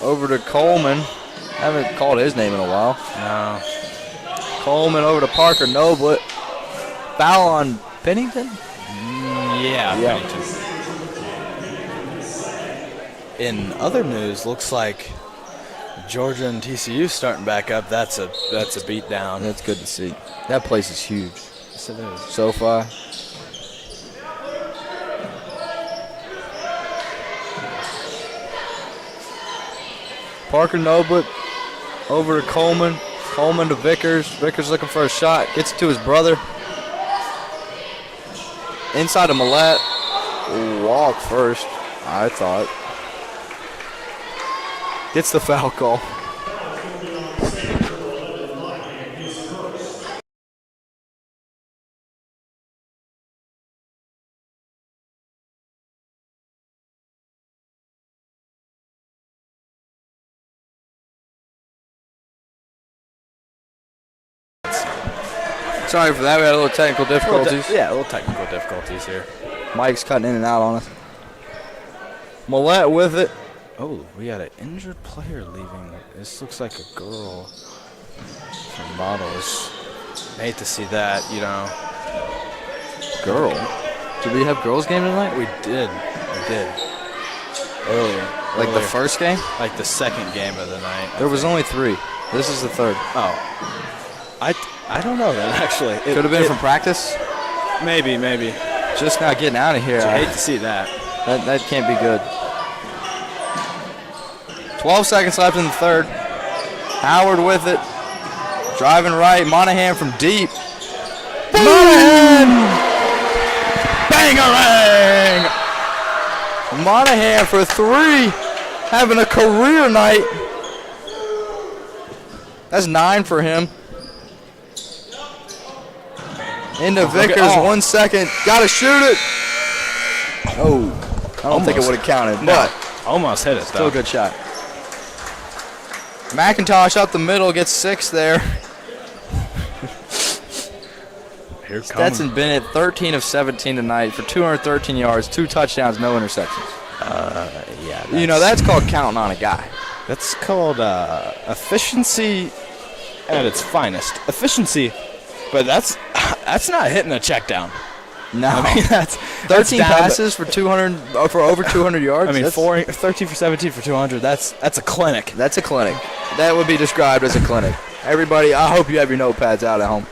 Over to Coleman. Haven't called his name in a while. No. Coleman over to Parker. No, but foul on Pennington? Yeah. Pennington. In other news, looks like Georgia and TCU starting back up. That's a beat down. That's good to see. That place is huge. Yes, it is. SoFi. Parker Noblitt over to Coleman. Coleman to Vickers. Vickers looking for a shot. Gets it to his brother. Inside of Millette. Walk first, I thought. Gets the foul call. Sorry for that. We had a little technical difficulties. A little technical difficulties here. Mike's cutting in and out on us. Millette with it. Oh, we got an injured player leaving. This looks like a girl from Models. I hate to see that, Girl. Did we have girls' game tonight? We did. Earlier. Like the first game? Like the second game of the night. There was only 3. This is the third. Oh. I don't know that, actually. Could have been from practice? Maybe. Just not getting out of here. I hate to see that. That can't be good. 12 seconds left in the third. Howard with it. Driving right. Monahan from deep. Monahan! Bangarang! Monahan for 3. Having a career night. That's 9 for him. Into Vickers, 1 second. Gotta shoot it. Oh, I don't think it would have counted, but almost hit it, still a good shot. McIntosh up the middle, gets 6 there. Here Stetson Bennett, 13 of 17 tonight for 213 yards, 2 touchdowns, no interceptions. That's called counting on a guy. That's called efficiency at its finest. Efficiency, but that's not hitting a check down. No. I mean, that's 13 down passes for over 200 yards. I mean, That's- 13 for 17 for 200. That's a clinic. That's a clinic. That would be described as a clinic. Everybody, I hope you have your notepads out at home.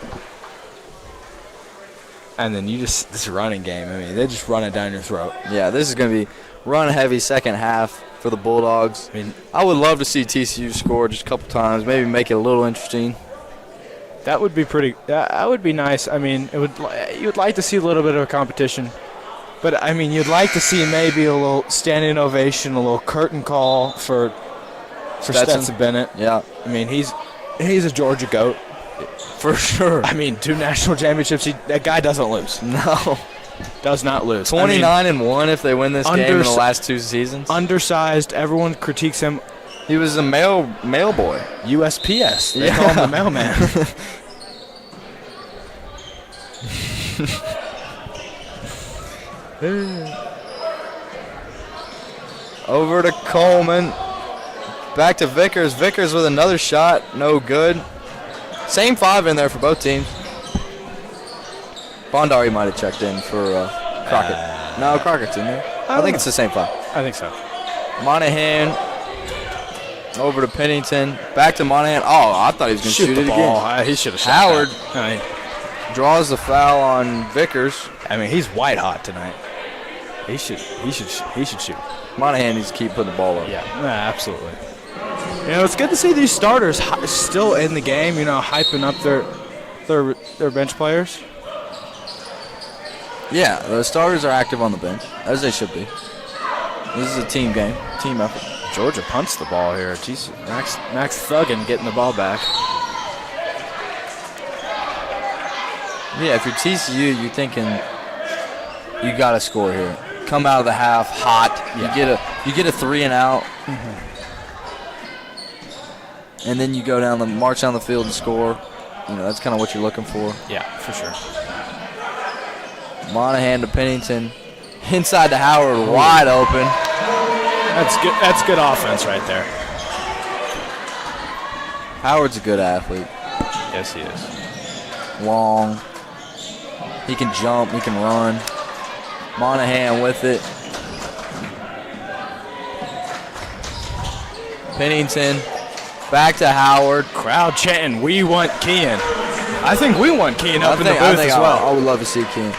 And then this running game. I mean, they just run it down your throat. Yeah, this is going to be run-heavy second half for the Bulldogs. I mean, I would love to see TCU score just a couple times, maybe make it a little interesting. that would be pretty. That would be nice. I mean, you'd like to see a little bit of a competition, but I mean, you'd like to see maybe a little standing ovation, a little curtain call for Stetson Bennett. Yeah, I mean, he's a Georgia goat for sure. I mean, 2 national championships. That guy doesn't lose. No. Does not lose. 29-1 if they win this game in the last 2 seasons. Undersized. Everyone critiques him. He was a mail boy. USPS. They call him the mailman. Over to Coleman. Back to Vickers. Vickers with another shot. No good. Same 5 in there for both teams. Bondari might have checked in for Crockett. No, Crockett's in there. I think it's the same 5. I think so. Monahan over to Pennington. Back to Monahan. Oh, I thought he was going to shoot the it ball. again. He should have shot Howard that. I mean, draws the foul on Vickers. I mean, he's white hot tonight. He should shoot. Monahan needs to keep putting the ball up. Yeah, absolutely. You know, it's good to see these starters still in the game. You know, hyping up their bench players. Yeah, the starters are active on the bench, as they should be. This is a team game, team effort. Georgia punts the ball here. Jeez, Max Thuggin getting the ball back. Yeah, if you're TCU, you're thinking you got to score here. Come out of the half hot. Yeah. You get a 3 and out, and then you go march down the field and score. You know, that's kind of what you're looking for. Yeah, for sure. Monahan to Pennington, inside to Howard, wide open. That's good. That's good offense right there. Howard's a good athlete. Yes, he is. Long. He can jump. He can run. Monahan with it. Pennington. Back to Howard. Crowd chanting, "We want Kean." I think we want Kean up in the booth as well. I would love to see Kean.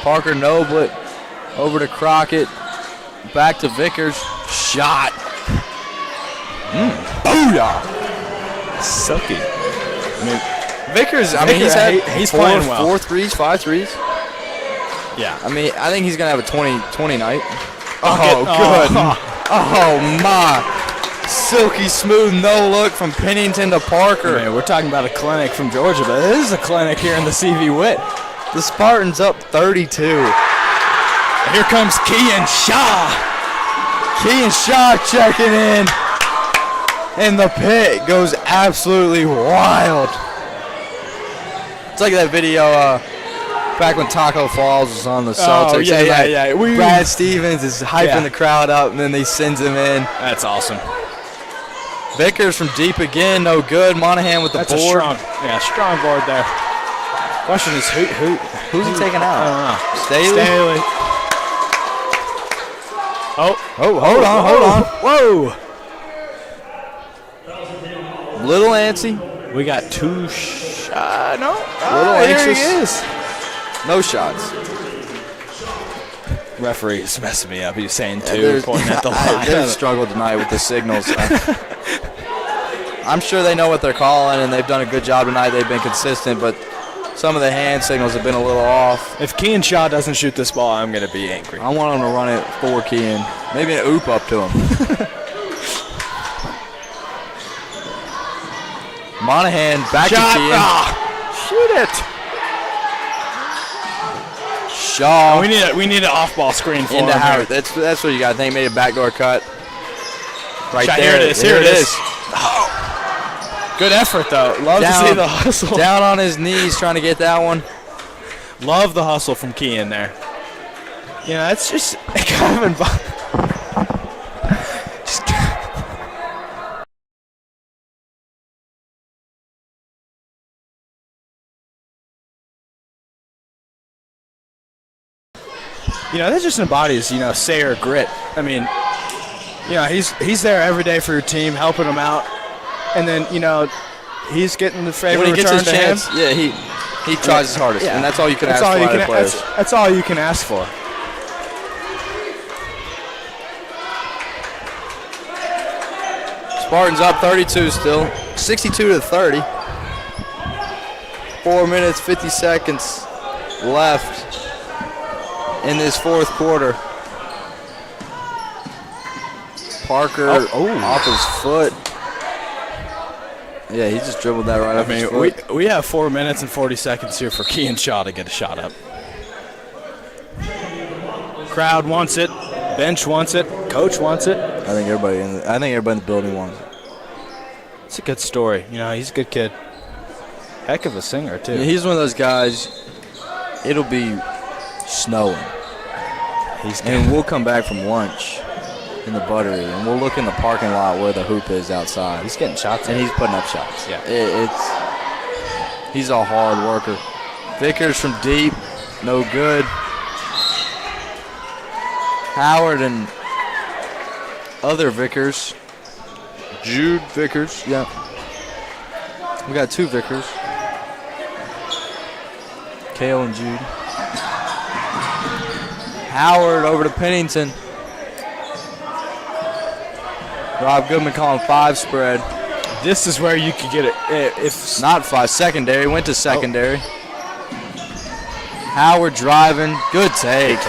Parker Noblet over to Crockett. Back to Vickers. Shot. Booyah! Silky. I mean, Vickers, he's playing well. 4 threes, 5 threes. Yeah. I mean, I think he's going to have a 20 night. Oh, good. Oh, my. Silky smooth no look from Pennington to Parker. Man, we're talking about a clinic from Georgia, but this is a clinic here in the CV Witt. The Spartans up 32. Here comes Kean Shaw. Kean Shaw checking in. And the pit goes absolutely wild. It's like that video back when Taco Falls was on the Celtics. Oh, yeah. Brad Stevens is hyping the crowd up, and then he sends him in. That's awesome. Vickers from deep again, no good. Monahan with the That's board. a strong board there. Question is Who's he taking out? I don't know. Staley? Oh, hold on. Whoa. Little antsy. We got 2 shots. No. Little Here anxious. he is. No shots. Referee is messing me up. He's saying 2, There's- pointing at the line. They've struggled tonight with the signals. I'm sure they know what they're calling, and they've done a good job tonight. They've been consistent, but some of the hand signals have been a little off. If Kean Shaw doesn't shoot this ball, I'm going to be angry. I want them to run it for Kean. Maybe an oop up to him. Monahan back to Kean. Shoot it. Shaw We need an off-ball screen for into him Howard. here. That's what you got. They made a backdoor cut. Right Shot, there. Here it is. Good effort, though. Love to see the hustle. Down on his knees trying to get that one. Love the hustle from Kean there. You know, it's just kind of that just embodies, Sayre grit. I mean, he's there every day for your team, helping them out. And then, he's getting the favor when he gets returned his to chance, him. yeah, he tries his hardest, and that's all you can ask for out of players. That's all you can ask for. Spartans up 32 still, 62-30. 4 minutes, 50 seconds left in this fourth quarter. Parker off his foot. Yeah, he just dribbled that right off his foot. We have 4 minutes and 40 seconds here for Kean Shaw to get a shot up. Crowd wants it. Bench wants it. Coach wants it. I think everybody in the building wants it. It's a good story. He's a good kid. Heck of a singer, too. Yeah, he's one of those guys, it'll be snowing. And we'll come back from lunch in the Buttery, and we'll look in the parking lot where the hoop is outside. He's getting shots. And he's putting up shots. Yeah. He's a hard worker. Vickers from deep, no good. Howard and other Vickers. Jude Vickers, yeah. We got 2 Vickers. Kale and Jude. Howard over to Pennington. Rob Goodman calling 5 spread. This is where you could get it. If not 5, secondary. Went to secondary. Howard driving. Good take.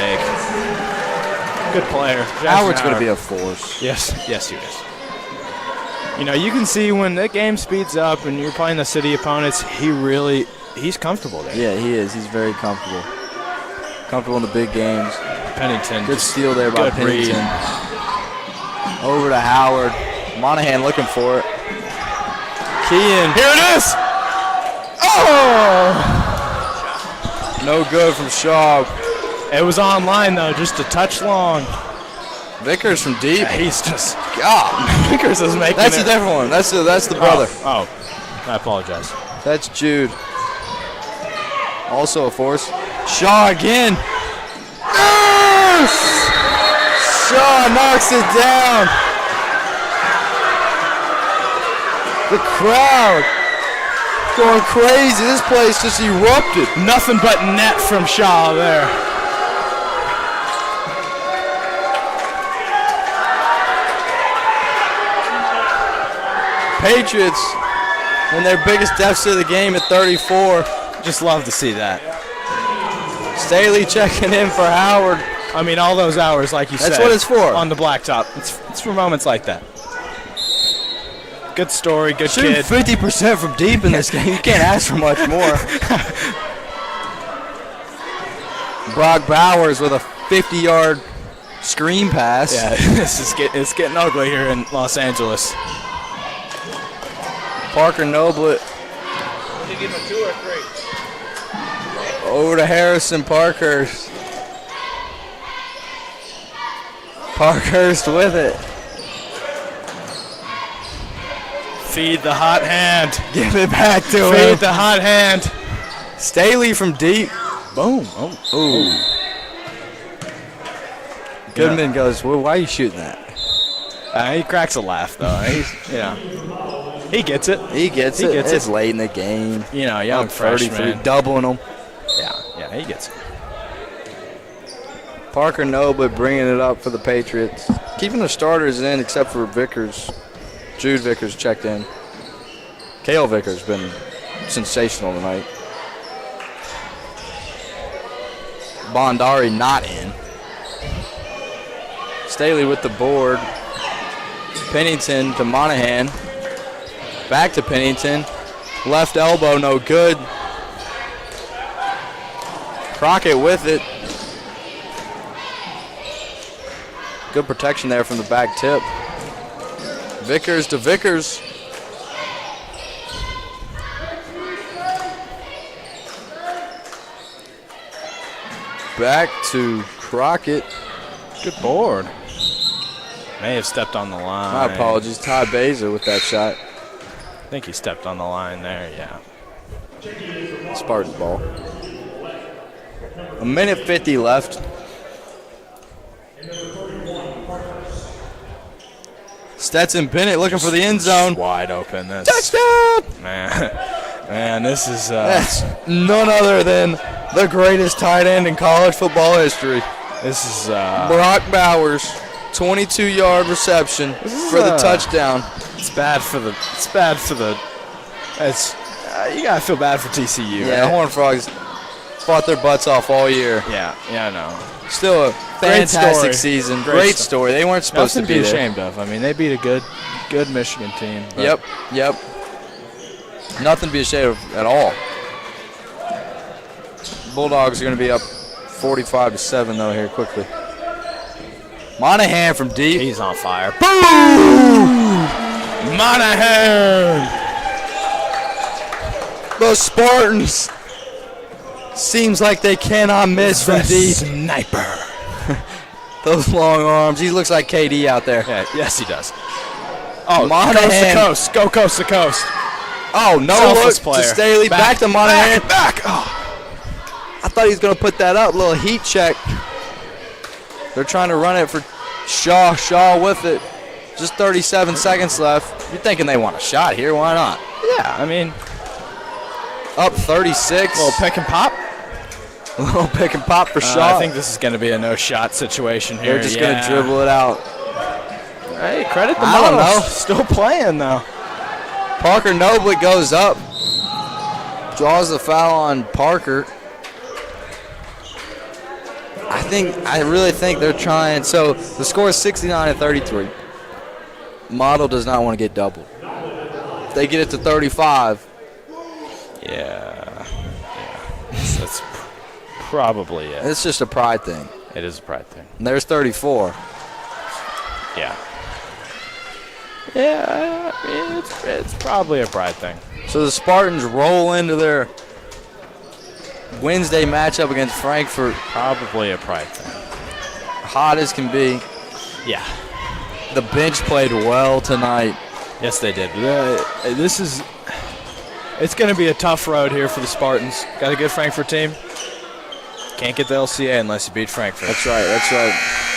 Good player. Howard's going to be a force. Yes, he is. You can see when the game speeds up and you're playing the city opponents, he's comfortable there. Yeah, he is. He's very comfortable. Comfortable in the big games. Pennington. Good steal there by Pennington. Over to Howard. Monahan looking for it. Kean. Here it is! Oh! No good from Shaw. It was online, though, just a touch long. Vickers from deep. Yeah, he's just... God. Vickers is making That's a different one. That's the brother. Oh, I apologize. That's Jude. Also a force. Shaw again. Yes! Shaw knocks it down. The crowd going crazy. This place just erupted. Nothing but net from Shaw there. Patriots in their biggest deficit of the game at 34. Just love to see that. Staley checking in for Howard. I mean, all those hours, like you said. That's what it's for. On the blacktop. It's for moments like that. Good story, good Shooting kid. 50% from deep in this game. You can't ask for much more. Brock Bowers with a 50-yard screen pass. Yeah, it's getting ugly here in Los Angeles. Parker Noblett. Did you give him 2 or 3? Over to Harrison Parkhurst. Parkhurst with it. Feed the hot hand. Give it back to him. Feed the hot hand. Staley from deep. Boom. Ooh. Goodman goes, well, why are you shooting that? He cracks a laugh, though. He gets it. He gets it. It's late in the game. Young freshman. Doubling them. Yeah, he gets it. Parker Noblett bringing it up for the Patriots. Keeping the starters in except for Vickers. Jude Vickers checked in. Kale Vickers been sensational tonight. Bondari not in. Staley with the board. Pennington to Monahan. Back to Pennington. Left elbow, no good. Crockett with it. Good protection there from the back tip. Vickers to Vickers. Back to Crockett. Good board. May have stepped on the line. My apologies. Ty Baser with that shot. I think he stepped on the line there, yeah. Spartans ball. 1:50 left. Stetson Bennett looking for the end zone. Wide open. This. Touchdown! Man, this is. That's none other than the greatest tight end in college football history. This is. Brock Bowers, 22-yard reception for the touchdown. It's bad for the. It's. You gotta feel bad for TCU. Yeah, right? Horned Frogs fought their butts off all year. Yeah, I know. Still a fantastic season. Great story. They weren't supposed Nothing to be there. ashamed of. I mean, they beat a good Michigan team. Yep. Nothing to be ashamed of at all. Bulldogs are going to be up 45-7 though here quickly. Monahan from deep. He's on fire. Boom! Monahan! The Spartans. Seems like they cannot miss from deep. Sniper. Those long arms. He looks like KD out there. Yeah, yes, he does. Oh, Monahan. coast to coast. Go coast to coast. Oh, no Selfless look player. to Staley. Back to Monahan. Back. Oh. I thought he was going to put that up. Little heat check. They're trying to run it for Shaw. Shaw with it. Just 37 seconds left. You're thinking they want a shot here. Why not? Yeah, I mean. Up 36. A little pick and pop. A little pick and pop for Shaw. I think this is going to be a no-shot situation here. They're just going to dribble it out. Hey, credit the I don't models. know. Still playing, though. Parker Noblick goes up. Draws the foul on Parker. I really think they're trying. So the score is 69-33. Model does not want to get doubled. If they get it to 35. Yeah. That's probably it. It's just a pride thing. It is a pride thing. And there's 34. Yeah. Yeah, it's probably a pride thing. So the Spartans roll into their Wednesday matchup against Frankfurt. Probably a pride thing. Hot as can be. Yeah. The bench played well tonight. Yes, they did. It's going to be a tough road here for the Spartans. Got a good Frankfurt team. Can't get the LCA unless you beat Frankfurt. That's right.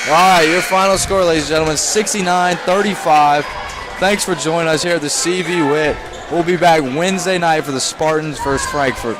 All right, your final score, ladies and gentlemen, 69-35. Thanks for joining us here at the CV Wit. We'll be back Wednesday night for the Spartans versus Frankfurt.